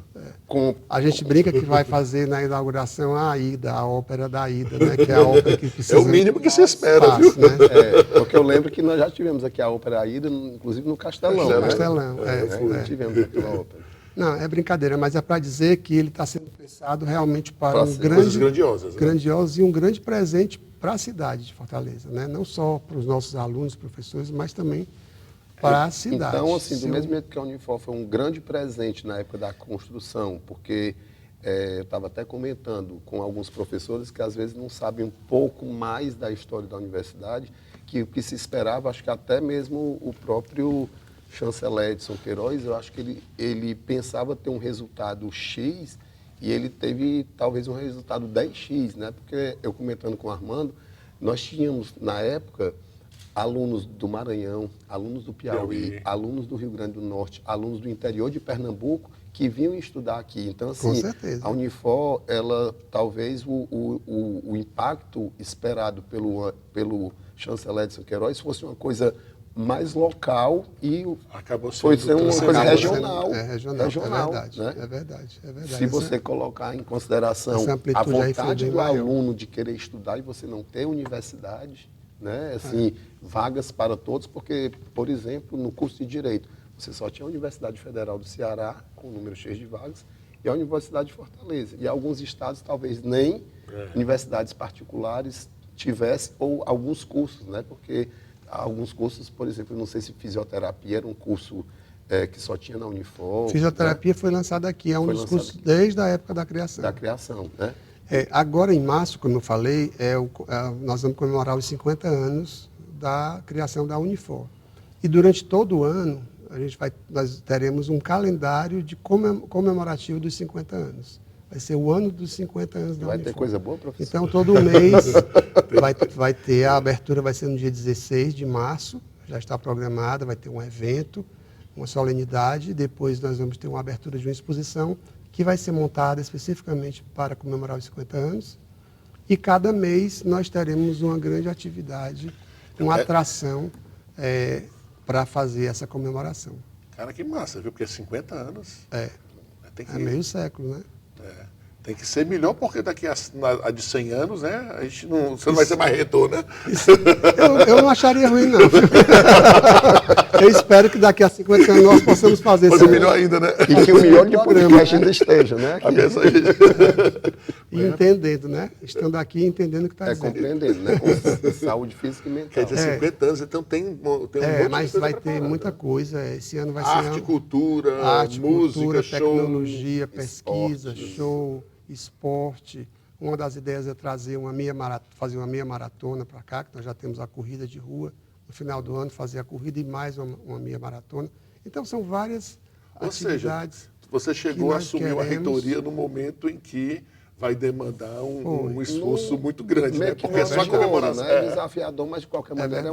A gente brinca que vai fazer na inauguração a Aida, a ópera da Aida, né? Que é a ópera que precisa... É o mínimo que se espera, espaço, viu? né? Porque eu lembro que nós já tivemos aqui a ópera Aida, inclusive no Castelão. No né? Castelão, Tivemos aquela ópera. Não, é brincadeira, mas é para dizer que ele está sendo pensado realmente para um Coisas grandiosas, né? grandioso e um grande presente para a cidade de Fortaleza, né? Não só para os nossos alunos, professores, mas também para a cidade. Então, assim, do mesmo jeito que a Unifor foi um grande presente na época da construção, porque eu estava até comentando com alguns professores que às vezes não sabem um pouco mais da história da universidade, que o que se esperava, acho que até mesmo o próprio chanceler Edson Queiroz, eu acho que ele pensava ter um resultado X e ele teve talvez um resultado 10X, né? Porque eu comentando com o Armando, nós tínhamos na época alunos do Maranhão, alunos do Piauí, alunos do Rio Grande do Norte, alunos do interior de Pernambuco que vinham estudar aqui. Então, assim, a Unifor, ela talvez o impacto esperado pelo chanceler Edson Queiroz fosse uma coisa mais local e acabou foi ser uma coisa regional. Regional, né? É verdade. Se você colocar em consideração a vontade do aluno de querer estudar e você não ter universidade, né? Assim, vagas para todos, porque, por exemplo, no curso de Direito, você só tinha a Universidade Federal do Ceará, com um número cheio de vagas, e a Universidade de Fortaleza. E alguns estados talvez nem universidades particulares tivessem, ou alguns cursos, né? Porque alguns cursos, por exemplo, não sei se fisioterapia era um curso que só tinha na Unifor. Fisioterapia, né? Foi lançada aqui, é um dos cursos aqui, desde a época da criação. Da criação, né? Agora, em março, como eu falei, nós vamos comemorar os 50 anos da criação da Unifor. E durante todo o ano, nós teremos um calendário de comemorativo dos 50 anos. Vai ser o ano dos 50 anos da Unifor. Vai ter coisa boa, professor? Então, todo mês vai ter, a abertura vai ser no dia 16 de março, já está programada, vai ter um evento, uma solenidade, depois nós vamos ter uma abertura de uma exposição que vai ser montada especificamente para comemorar os 50 anos. E cada mês nós teremos uma grande atividade, uma atração para fazer essa comemoração. Cara, que massa, viu? Porque 50 anos... É meio século, né? Tem que ser melhor, porque daqui a de 100 anos, né? A gente você não vai ser mais reitor, né? Eu não acharia ruim, não. Eu espero que daqui a 50 anos nós possamos fazer isso. Melhor ainda, né? E que o melhor de podcast ainda esteja, né? E entendendo, né? Estando aqui e entendendo o que está dizendo. Compreendendo, né? Com saúde física e mental. Quer dizer, 50 anos, então tem um monte mas de vai ter muita coisa. Esse ano vai ser... Arte, cultura, música, tecnologia, show, pesquisa, esporte. show, esporte. Uma das ideias é trazer fazer uma meia maratona para cá, que nós já temos a corrida de rua. No final do ano, fazer a corrida e mais uma meia maratona. Então, são várias atividades. Seja, você chegou a assumir a reitoria no momento em que vai demandar um esforço muito grande, né? Porque é só comemoração. É desafiador, mas de qualquer maneira é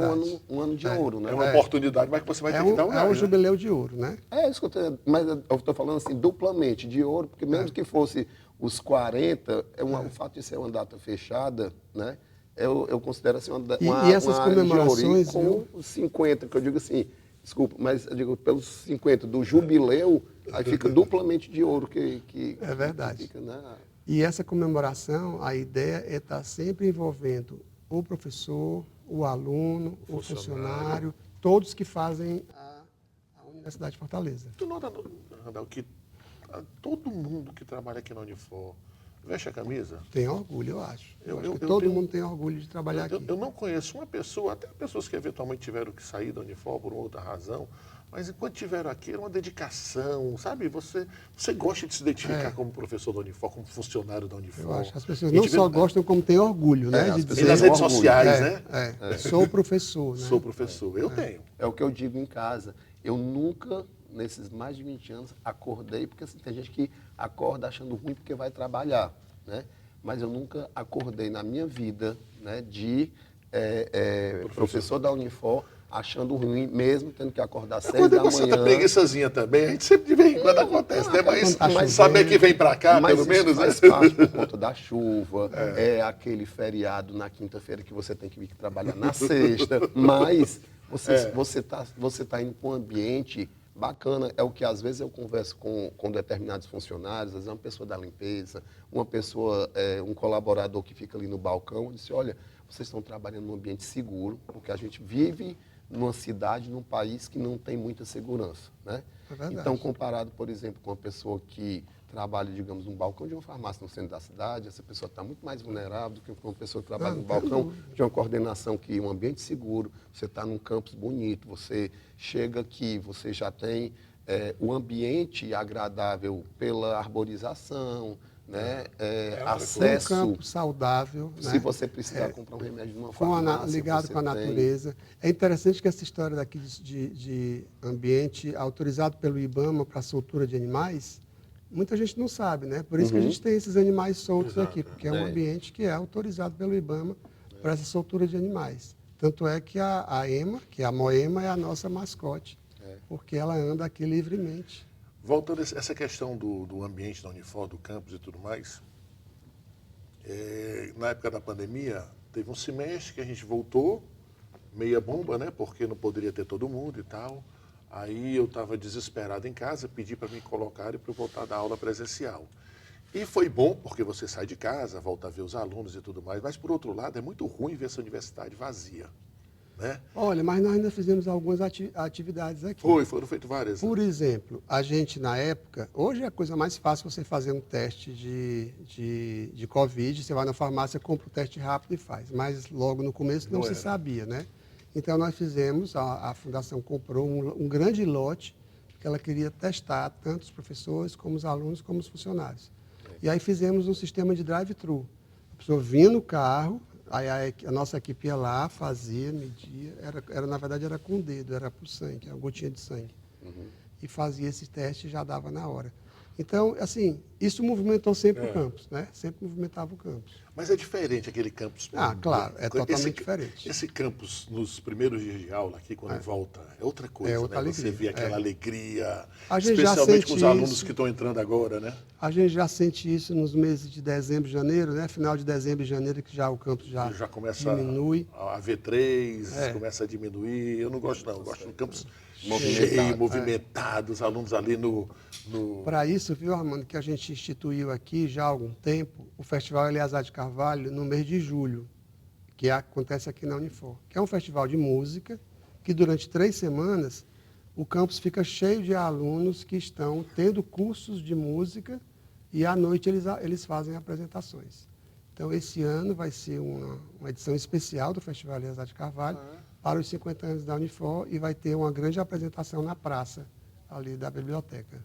um ano de ouro, né? É uma oportunidade, mas que você vai ter que dar um É um jubileu de ouro, né? Isso que mas eu estou falando assim, duplamente de ouro, porque mesmo que fosse os 40, o fato de ser uma data fechada, né? Eu considero assim uma e essas comemorações de ouro. E com os 50, que eu digo assim, desculpa, mas eu digo pelos 50 do jubileu, aí fica duplamente de ouro que é verdade. Fica, né? E essa comemoração, a ideia é estar sempre envolvendo o professor, o aluno, o funcionário, todos que fazem a Universidade de Fortaleza. Tu nota, Randall, que todo mundo que trabalha aqui na Unifor veste a camisa? Tem orgulho, eu acho. Todo mundo tem orgulho de trabalhar aqui. Eu não conheço uma pessoa, até pessoas que eventualmente tiveram que sair da Unifor por outra razão, mas enquanto estiveram aqui, era uma dedicação, sabe? Você gosta de se identificar como professor da Unifor, como funcionário da Unifor. Eu acho que as pessoas não só gostam, como têm orgulho, né? De E dizer, nas redes sociais, né? Sou professor, né? Sou professor. Eu tenho. É o que eu digo em casa. Eu nunca, nesses mais de 20 anos, acordei, porque assim, tem gente que acorda achando ruim porque vai trabalhar, né? Mas eu nunca acordei na minha vida, né, de professor da Unifor achando ruim, mesmo tendo que acordar 6 da Quando você tá manhã. preguiçazinha também, a gente sempre de vez em quando acontece, né? Mas saber que vem para cá, Mas pelo isso menos, faz né? parte por conta da chuva, é aquele feriado na quinta-feira que você tem que vir trabalhar na sexta, mas você tá indo para um ambiente bacana. É o que às vezes eu converso com determinados funcionários, às vezes uma pessoa da limpeza, uma pessoa, um colaborador que fica ali no balcão, e disse, olha, vocês estão trabalhando num ambiente seguro, porque a gente vive numa cidade, num país que não tem muita segurança, né? É verdade. Então, comparado, por exemplo, com uma pessoa que trabalha, digamos, num balcão de uma farmácia no centro da cidade, essa pessoa está muito mais vulnerável do que uma pessoa que trabalha num balcão de uma coordenação que um ambiente seguro, você está num campus bonito, você chega aqui, você já tem o ambiente agradável pela arborização, né? Acesso. Um campo saudável, Se né? você precisar comprar um remédio numa farmácia, ligado você com a tem. natureza. É interessante que essa história daqui de ambiente autorizado pelo IBAMA para soltura de animais, muita gente não sabe, né? Por isso que a gente tem esses animais soltos aqui, porque é um ambiente que é autorizado pelo IBAMA para essa soltura de animais. Tanto é que a EMA, que é a Moema, é a nossa mascote, porque ela anda aqui livremente. Voltando a essa questão do ambiente da Unifor, do campus e tudo mais, na época da pandemia, teve um semestre que a gente voltou, meia bomba, né? Porque não poderia ter todo mundo e tal. Aí eu estava desesperado em casa, pedi para me colocar e para eu voltar a dar aula presencial. E foi bom, porque você sai de casa, volta a ver os alunos e tudo mais, mas, por outro lado, é muito ruim ver essa universidade vazia, né? Olha, mas nós ainda fizemos algumas atividades aqui. Foram feitas várias. Por exemplo, a gente na época, hoje é a coisa mais fácil você fazer um teste de Covid, você vai na farmácia, compra o teste rápido e faz, mas logo no começo não se sabia, né? Então nós fizemos, a Fundação comprou um grande lote, que ela queria testar tanto os professores, como os alunos, como os funcionários. E aí fizemos um sistema de drive-thru. A pessoa vinha no carro, aí a nossa equipe ia lá, fazia, media, na verdade era com o dedo, era por sangue, uma gotinha de sangue. E fazia esse teste e já dava na hora. Então, assim, isso movimentou sempre o campus, né? Sempre movimentava o campus. Mas é diferente aquele campus. Claro, é totalmente diferente. Esse campus, nos primeiros dias de aula, aqui, quando volta, é outra coisa, outra né? Você alegria, vê aquela alegria, A gente já especialmente com os sente alunos isso. que estão entrando agora, né? A gente já sente isso nos meses de dezembro e janeiro, né? Final de dezembro e janeiro, que já o campus já começa diminui. a V3, começa a diminuir. Eu não gosto, não. Eu gosto do campus Movimentado, cheio, movimentado, os alunos ali no... Para isso, viu, Armando, que a gente instituiu aqui já há algum tempo o Festival Eleazar de Carvalho no mês de julho, que acontece aqui na Unifor, que é um festival de música que durante 3 semanas o campus fica cheio de alunos que estão tendo cursos de música e à noite eles fazem apresentações. Então, esse ano vai ser uma edição especial do Festival Eleazar de Carvalho para os 50 anos da Unifor e vai ter uma grande apresentação na praça ali da biblioteca.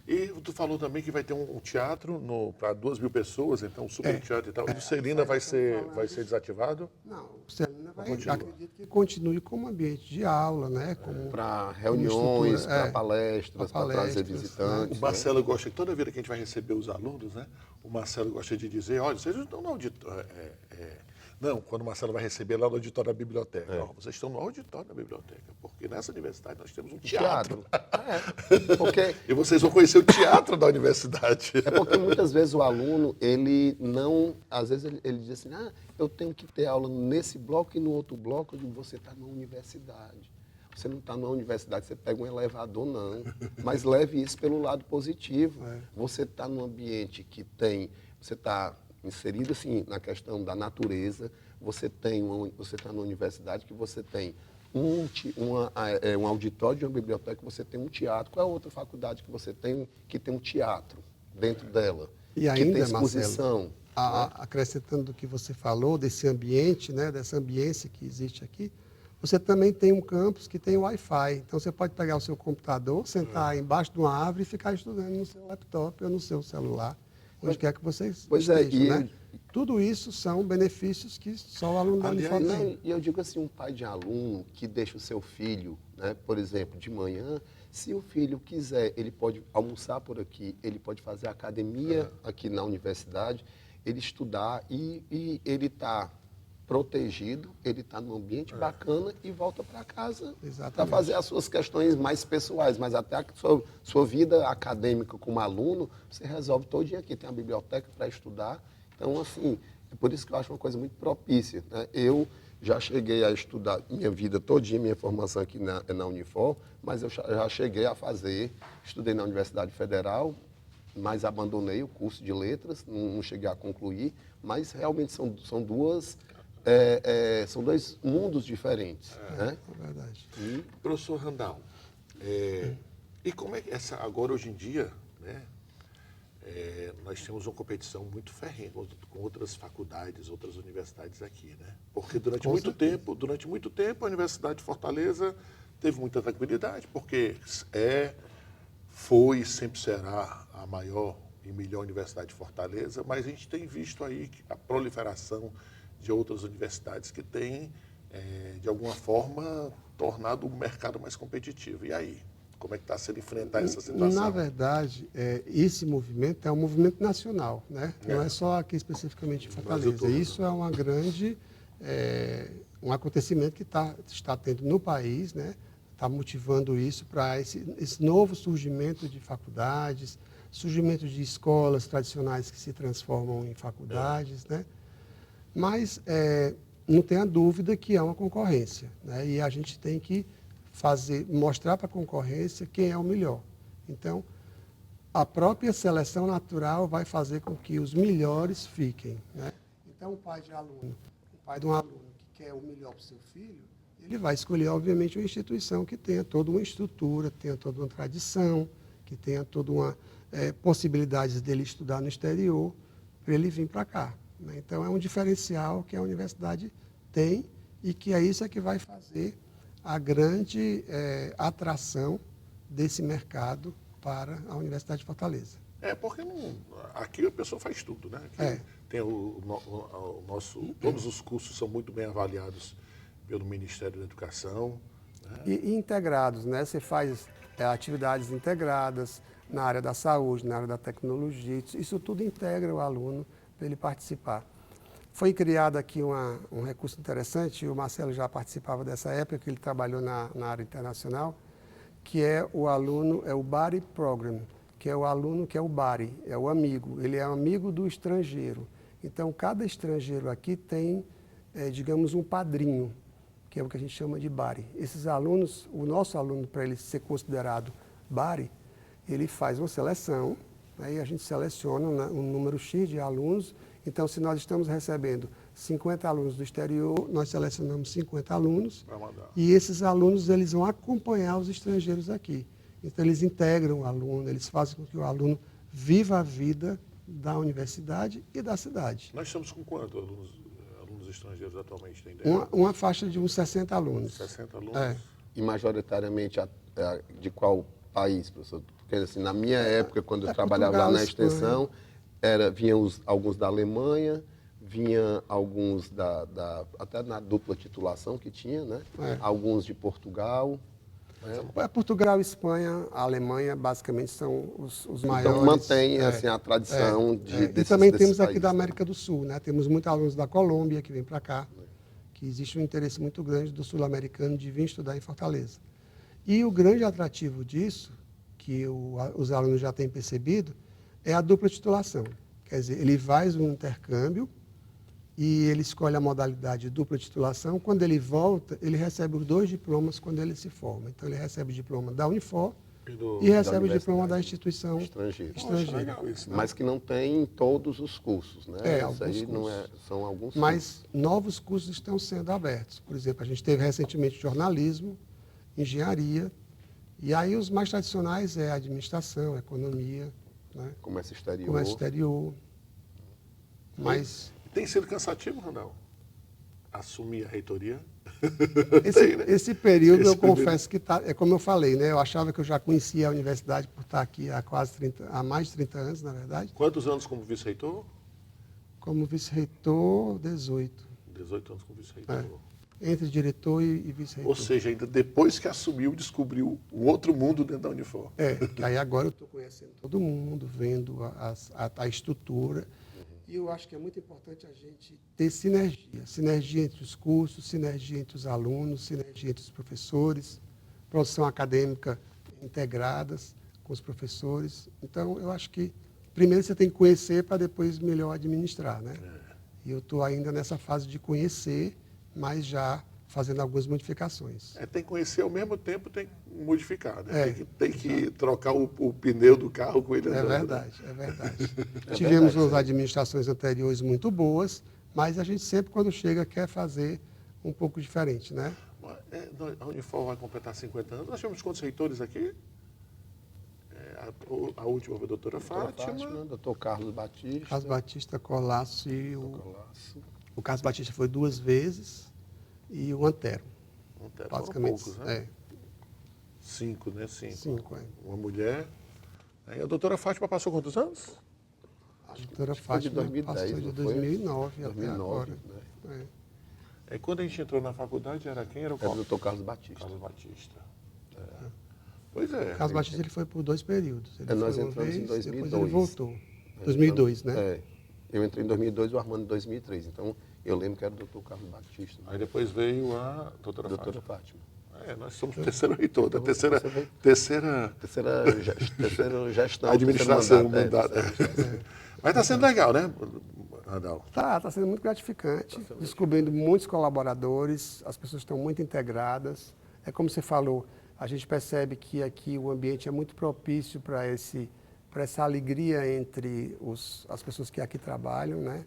E tu falou também que vai ter um teatro para 2.000 pessoas, então super teatro e tal. E o Celina vai ser desativado? Não, o Celina acredito que continue como ambiente de aula, né? Para reuniões, para palestras, para trazer O visitantes. Marcelo gosta, que toda vida que a gente vai receber os alunos, né? O Marcelo gosta de dizer, olha, vocês não estão no auditório. Não, quando o Marcelo vai receber lá no auditório da biblioteca. Ó, vocês estão no auditório da biblioteca, porque nessa universidade nós temos um teatro. Porque E vocês vão conhecer o teatro da universidade. É porque muitas vezes o aluno, ele não... Às vezes ele diz assim, eu tenho que ter aula nesse bloco e no outro bloco. Eu digo, você está na universidade. Você não está na universidade, você pega um elevador, não. Mas leve isso pelo lado positivo. Você está num ambiente que tem... Você está inserido assim, na questão da natureza, você está na universidade que você tem um auditório de uma biblioteca, você tem um teatro. Qual é a outra faculdade que você tem que tem um teatro dentro dela? E que ainda, tem exposição. Marcelo, acrescentando do que você falou, desse ambiente, né, dessa ambiência que existe aqui, Você também tem um campus que tem Wi-Fi. Então, você pode pegar o seu computador, sentar embaixo de uma árvore e ficar estudando no seu laptop ou no seu celular, onde quer que você esteja, né? Tudo isso são benefícios que só o aluno da Unifor tem. E eu digo assim, um pai de aluno que deixa o seu filho, né, por exemplo, de manhã, se o filho quiser, ele pode almoçar por aqui, ele pode fazer academia aqui na universidade, ele estudar e ele está protegido, ele está num ambiente bacana e volta para casa para fazer as suas questões mais pessoais, mas até a sua vida acadêmica como aluno, você resolve todo dia aqui, tem a biblioteca para estudar. Então, assim, é por isso que eu acho uma coisa muito propícia, né? Eu já cheguei a estudar minha vida todinha, minha formação aqui na Unifor, mas eu já cheguei a estudei na Universidade Federal, mas abandonei o curso de letras, não cheguei a concluir, mas realmente são dois mundos diferentes. Né? É verdade. Professor Randall, e como é que agora hoje em dia, né, nós temos uma competição muito ferrenha com outras faculdades, outras universidades aqui, né? Porque durante muito tempo a Universidade de Fortaleza teve muita tranquilidade, porque foi e sempre será a maior e melhor universidade de Fortaleza, mas a gente tem visto aí a proliferação de outras universidades que têm, de alguma forma, tornado o mercado mais competitivo. E aí? Como é que está sendo enfrentar essa situação? Na verdade, esse movimento é um movimento nacional, né? Não é só aqui especificamente em Fortaleza. Isso é uma grande, um acontecimento que está tendo no país, né? Está motivando isso para esse novo surgimento de faculdades, surgimento de escolas tradicionais que se transformam em faculdades, né? Mas não tenha dúvida que é uma concorrência, né? E a gente tem que mostrar para a concorrência quem é o melhor. Então, a própria seleção natural vai fazer com que os melhores fiquem, né? Então, o pai de um aluno que quer o melhor para o seu filho, ele vai escolher, obviamente, uma instituição que tenha toda uma estrutura, tenha toda uma tradição, que tenha toda uma possibilidade dele estudar no exterior, para ele vir para cá, né? Então, é um diferencial que a universidade tem e que é isso que vai fazer a grande atração desse mercado para a Universidade de Fortaleza. Porque aqui a pessoa faz tudo, né? Aqui tem todos os cursos são muito bem avaliados pelo Ministério da Educação. Né? E integrados, né? Você faz atividades integradas na área da saúde, na área da tecnologia, isso tudo integra o aluno para ele participar. Foi criado aqui um recurso interessante, e o Marcelo já participava dessa época, que ele trabalhou na área internacional, que é o Buddy Program, que é o aluno que é o buddy, é o amigo, ele é amigo do estrangeiro. Então, cada estrangeiro aqui tem, digamos, um padrinho, que é o que a gente chama de buddy. Esses alunos, o nosso aluno, para ele ser considerado buddy, ele faz uma seleção, aí a gente seleciona um número X de alunos. Então, se nós estamos recebendo 50 alunos do exterior, nós selecionamos 50 alunos e esses alunos eles vão acompanhar os estrangeiros aqui. Então, eles integram o aluno, eles fazem com que o aluno viva a vida da universidade e da cidade. Nós estamos com quantos alunos estrangeiros atualmente? Tem ideia? Uma faixa de uns 60 alunos. 60 alunos? E majoritariamente de qual país, professor? Porque assim, na minha época, quando eu trabalhava lá na extensão, vinham alguns da Alemanha, vinha alguns até na dupla titulação que tinha, né? Alguns de Portugal. Portugal, Espanha, a Alemanha, basicamente são os maiores. Então mantém assim, a tradição desses E também temos aqui países, da América do Sul, né? Temos muitos alunos da Colômbia que vêm para cá, que existe um interesse muito grande do sul-americano de vir estudar em Fortaleza. E o grande atrativo disso, que os alunos já têm percebido, é a dupla titulação. Quer dizer, ele faz um intercâmbio e ele escolhe a modalidade de dupla titulação. Quando ele volta, ele recebe os 2 diplomas quando ele se forma. Então, ele recebe o diploma da Unifor e recebe o diploma da instituição estrangeira. Legal isso, né? Mas que não tem em todos os cursos, né? Alguns aí cursos. Não são alguns Mas cursos. novos cursos estão sendo abertos. Por exemplo, a gente teve recentemente jornalismo, engenharia, e aí os mais tradicionais é administração, economia, né? Comércio exterior. Comércio exterior. Mas tem sido cansativo, Randall, assumir a reitoria? Esse período, eu confesso que é como eu falei, né? Eu achava que eu já conhecia a universidade por estar aqui há mais de 30 anos, na verdade. Quantos anos como vice-reitor? Como vice-reitor, 18. 18 anos como vice-reitor. Entre diretor e vice-reitor. Ou seja, ainda depois que assumiu, descobriu um outro mundo dentro da Unifor. Que aí agora eu estou conhecendo todo mundo, vendo a estrutura. E eu acho que é muito importante a gente ter sinergia. Sinergia entre os cursos, sinergia entre os alunos, sinergia entre os professores, produção acadêmica integradas com os professores. Então, eu acho que primeiro você tem que conhecer para depois melhor administrar, né? E eu estou ainda nessa fase de conhecer, mas já fazendo algumas modificações. Tem que conhecer ao mesmo tempo, tem que modificar, né? Tem que trocar o pneu do carro com ele andando. É verdade. Tivemos umas administrações anteriores muito boas, mas a gente sempre, quando chega, quer fazer um pouco diferente, né? A Unifor vai completar 50 anos. Nós tivemos quantos reitores aqui? A última foi a doutora Fátima. Doutor Carlos Batista. Carlos Batista, Colasso e o Carlos Batista foi 2 vezes e o Antero. Basicamente, poucos, né? 5, né? 5, Uma mulher. E a doutora Fátima passou quantos anos? A doutora Fátima passou de 2009 até agora. Né? Quando a gente entrou na faculdade, era quem? Era o doutor Carlos Batista. Carlos Batista. Pois é. Carlos Batista ele foi por 2 períodos. Ele nós foi uma entramos vez, em 2002. depois ele voltou. 2002, né? Eu entrei em 2002 e o Armando em 2003. Então, eu lembro que era o doutor Carlos Batista. Aí depois veio a doutora Fátima. Nós somos o terceiro reitor, da terceira gestão. Administração, mandato. Mas está sendo legal, né, Randall? Está sendo muito gratificante, descobrindo muitos colaboradores, as pessoas estão muito integradas. É como você falou, a gente percebe que aqui o ambiente é muito propício para essa alegria entre as pessoas que aqui trabalham, né?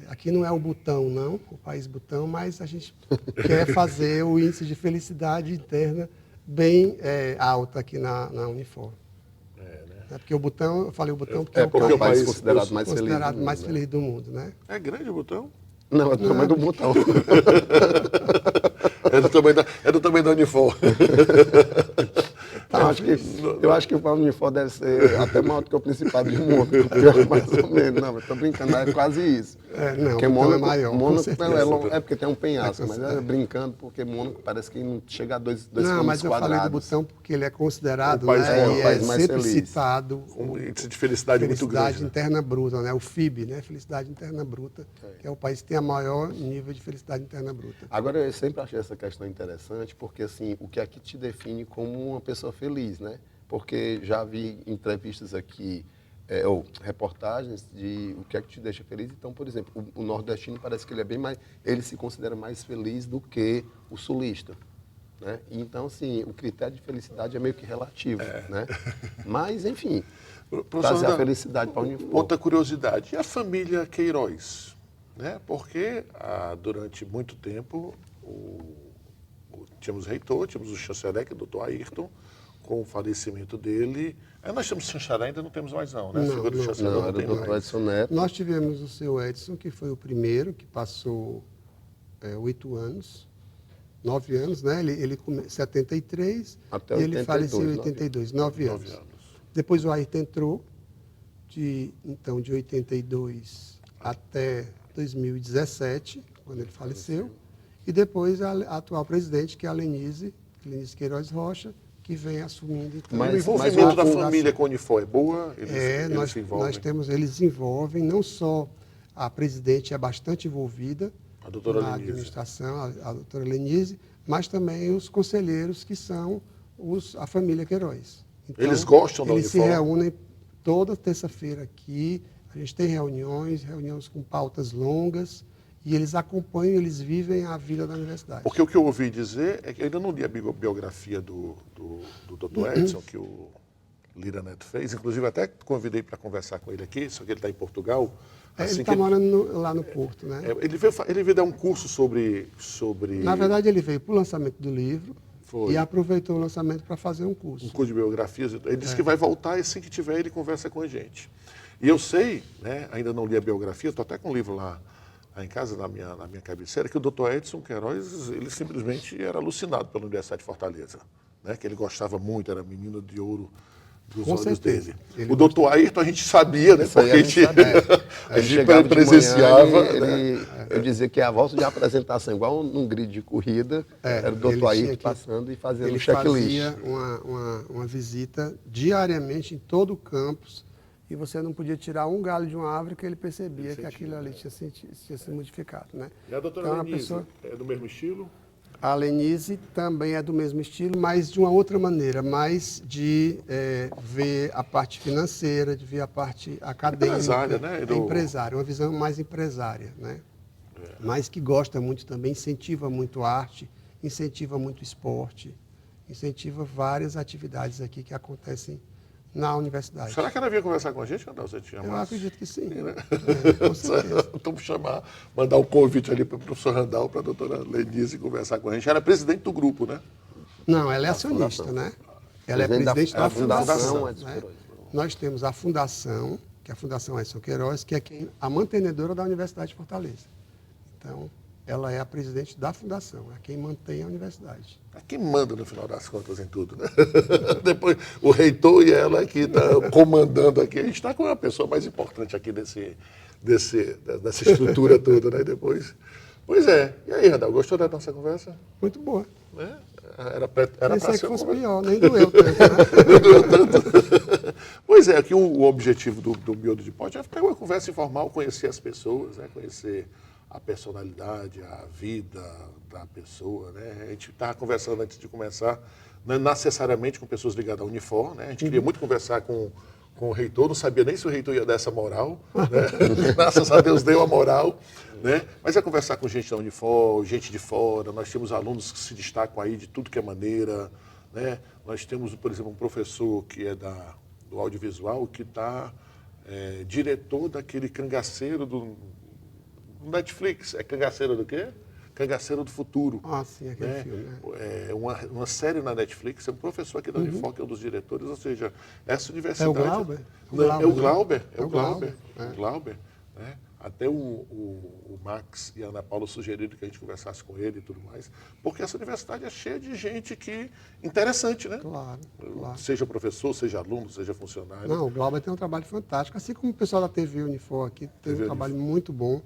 Aqui não é o Butão, não, o país Butão, mas a gente quer fazer o índice de felicidade interna bem alto aqui na Unifor. Né? Porque o Butão, eu falei o Butão porque é o país considerado mais feliz do mundo, né? É grande o Butão? Não, é do tamanho do Butão. É do tamanho da Unifor. Eu acho que o Unifor deve ser até maior do que o Principado de Mônaco, mais ou menos. Não, estou brincando, é quase isso. Não, porque Mônaco é maior. Mônaco é porque tem um penhasco, mas brincando, porque Mônaco parece que não chega a 2 km quadrados. Não, mas eu falei do Butão porque ele é considerado, o país, né, o país mais sempre feliz. Citado. Um índice de felicidade muito grande. Felicidade interna bruta, né? O FIB, né? Felicidade interna bruta, que é o país que tem a maior nível de felicidade interna bruta. Agora, eu sempre achei essa questão interessante, porque assim, o que é que te define como uma pessoa feliz, né? Porque já vi entrevistas aqui, ou reportagens de o que é que te deixa feliz. Então, por exemplo, o nordestino parece que ele é bem mais, ele se considera mais feliz do que o sulista, né? Então, assim, o critério de felicidade é meio que relativo, né? Mas, enfim, trazer a felicidade para o Unifor. Outra curiosidade, e a família Queiroz? Né? Porque durante muito tempo tínhamos reitor, tínhamos o chanceler, que é o doutor Ayrton. Com o falecimento dele. Nós temos chanceler, ainda não temos mais não, né? Não, a figura do chanceler não tem mais. Edson Neto. Nós tivemos o seu Edson, que foi o primeiro, que passou 8 anos, 9 anos, né? Ele em 73 até e ele faleceu em 82, 9 anos. Depois o Ayrton entrou, de 82 até 2017, quando ele faleceu. E depois a atual presidente, que é a Lenise Queiroz Rocha, que vem assumindo. Então, o envolvimento da família com a Unifor é boa? Eles se envolvem? Eles envolvem, não só a presidente é bastante envolvida na administração, a doutora Lenise, mas também os conselheiros que são a família Queiroz. Então, eles gostam da Unifor? Eles se reúnem toda terça-feira aqui, a gente tem reuniões com pautas longas, e eles acompanham, eles vivem a vida da universidade. Porque o que eu ouvi dizer é que eu ainda não li a biografia do Dr. Edson, que o Lira Neto fez. Inclusive, até convidei para conversar com ele aqui, só que ele está em Portugal. Ele está morando lá no Porto, né? Ele veio dar um curso sobre... Na verdade, ele veio para o lançamento do livro. Foi. E aproveitou o lançamento para fazer um curso. Um curso de biografias. Ele disse que vai voltar e assim que tiver, ele conversa com a gente. E eu sei, né, ainda não li a biografia, estou até com o livro lá lá em casa, na minha cabeceira, que o doutor Edson Queiroz, ele simplesmente era alucinado pela Universidade de Fortaleza, né? Que ele gostava muito, era menino de ouro dos Com olhos certeza. dele. O doutor Ayrton a gente sabia, né? Isso aí Porque a gente chegava de presenciava. manhã, eu dizia que a volta de apresentação, igual num grid de corrida, era o doutor Ayrton passando e fazendo ele um checklist. fazia uma visita diariamente em todo o campus e você não podia tirar um galho de uma árvore que ele percebia que aquilo ali tinha se modificado, né? E a doutora Então, Lenise, é do mesmo estilo? A Lenise também é do mesmo estilo, mas de uma outra maneira, mais de ver a parte financeira, de ver a parte acadêmica. Empresária, né? Empresária, uma visão mais empresária, né? Mas que gosta muito também, incentiva muito arte, incentiva muito esporte, incentiva várias atividades aqui que acontecem na universidade. Será que ela vinha conversar com a gente, Randall? Você tinha Eu mais? acredito que sim, Né? com certeza. Vamos mandar um convite ali para o professor Randall, para a doutora Lenise conversar com a gente. Ela é presidente do grupo, né? Não, ela é acionista, né? Ela é presidente da fundação. Né? Nós temos a fundação, que é a Fundação Edson Queiroz, que é a mantenedora da Universidade de Fortaleza. Então, ela é a presidente da fundação, é quem mantém a universidade. É quem manda, no final das contas, em tudo, né? Depois, o reitor e ela que está comandando aqui. A gente está com a pessoa mais importante aqui dessa estrutura toda, né? Depois... Pois é. E aí, Randall, gostou da nossa conversa? Muito boa. Né? Era para Pensei ser que fosse uma... pior, nem doeu tanto, né? Nem doeu tanto. Pois é, aqui o objetivo do Miolo de Pote é ter uma conversa informal, conhecer as pessoas, né? Conhecer a personalidade, a vida da pessoa, né? A gente estava conversando antes de começar, não necessariamente com pessoas ligadas à Unifor, né? A gente queria muito conversar com o reitor, não sabia nem se o reitor ia dar essa moral, né? Graças a Deus deu a moral, né? Mas é conversar com gente da Unifor, gente de fora, nós temos alunos que se destacam aí de tudo que é maneira, né? Nós temos, por exemplo, um professor que é do audiovisual, que está diretor daquele cangaceiro do Netflix. É Cangaceiro do quê? Cangaceiro do Futuro. Ah, sim, aquele filme. Né? É uma série na Netflix, é um professor aqui da Unifor, que é um dos diretores, ou seja, essa É universidade... o Glauber? É o Glauber. É o Glauber. O Glauber, né? Até o Max e a Ana Paula sugeriram que a gente conversasse com ele e tudo mais, porque essa universidade é cheia de gente interessante, né? Claro. Seja professor, seja aluno, seja funcionário. Não, o Glauber tem um trabalho fantástico, assim como o pessoal da TV Unifor aqui tem um trabalho muito bom.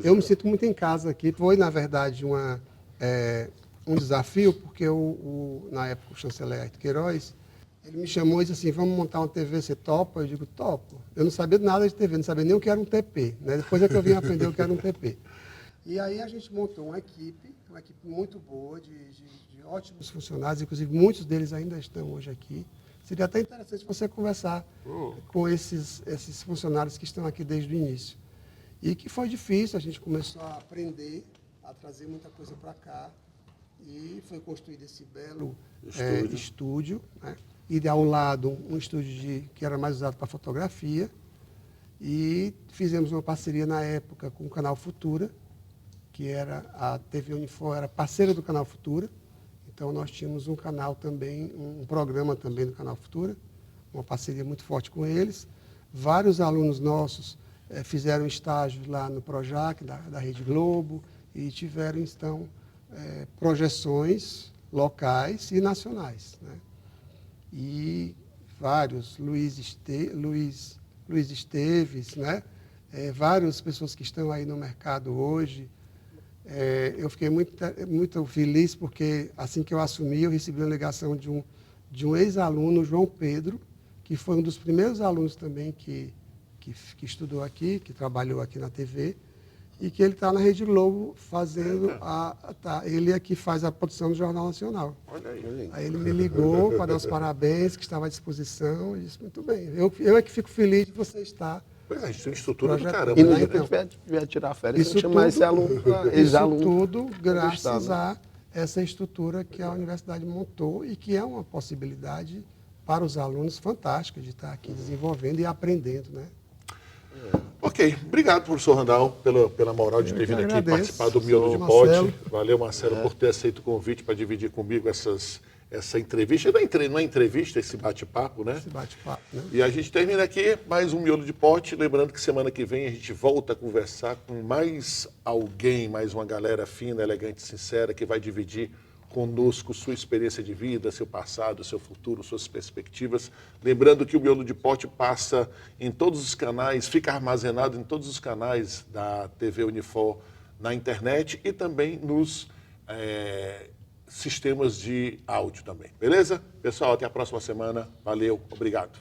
Eu me sinto muito em casa aqui. Foi, na verdade, um desafio, porque na época o chanceler Ayrton Queiroz, ele me chamou e disse assim, vamos montar uma TV, você topa? Eu digo, topo. Eu não sabia nada de TV, não sabia nem o que era um TP. Né? Depois é que eu vim aprender o que era um TP. E aí a gente montou uma equipe muito boa, de ótimos funcionários, inclusive muitos deles ainda estão hoje aqui. Seria até interessante você conversar com esses funcionários que estão aqui desde o início. E que foi difícil, a gente começou a aprender, a trazer muita coisa para cá. E foi construído esse belo estúdio, né? E ao lado um estúdio que era mais usado para fotografia. E fizemos uma parceria na época com o Canal Futura, que era a TV Unifor, era parceira do Canal Futura. Então nós tínhamos um canal também, um programa também do Canal Futura, uma parceria muito forte com eles. Vários alunos nossos fizeram estágios lá no Projac, da Rede Globo, e tiveram, então, projeções locais e nacionais. Né? E vários, Luiz Esteves, né? Várias pessoas que estão aí no mercado hoje. Eu fiquei muito feliz porque, assim que eu assumi, eu recebi uma ligação de um ex-aluno, João Pedro, que foi um dos primeiros alunos também que estudou aqui, que trabalhou aqui na TV, e que ele está na Rede Globo fazendo ele é que faz a produção do Jornal Nacional. Olha aí. Aí ele me ligou para dar os parabéns, que estava à disposição, e disse, muito bem, eu é que fico feliz de você estar. Pois é, a gente tem estrutura do Projeto. caramba. E no né? dia que a gente vier tirar férias, a Isso gente chamar esse aluno, ex-aluno. Isso tudo graças gostado. a essa estrutura que a universidade montou e que é uma possibilidade para os alunos fantástica de estar aqui desenvolvendo e aprendendo, né? Ok, obrigado, professor Randall, pela moral de ter vindo aqui agradeço. participar do Miolo de Marcelo. Pote. Valeu, Marcelo, por ter aceito o convite para dividir comigo essa entrevista. Não é entrevista, esse bate-papo, né? Esse bate-papo, né? E a gente termina aqui mais um Miolo de Pote. Lembrando que semana que vem a gente volta a conversar com mais alguém, mais uma galera fina, elegante, sincera, que vai dividir conosco sua experiência de vida, seu passado, seu futuro, suas perspectivas. Lembrando que o Miolo de Pote passa em todos os canais, fica armazenado em todos os canais da TV Unifor na internet e também nos sistemas de áudio também. Beleza? Pessoal, até a próxima semana. Valeu, obrigado.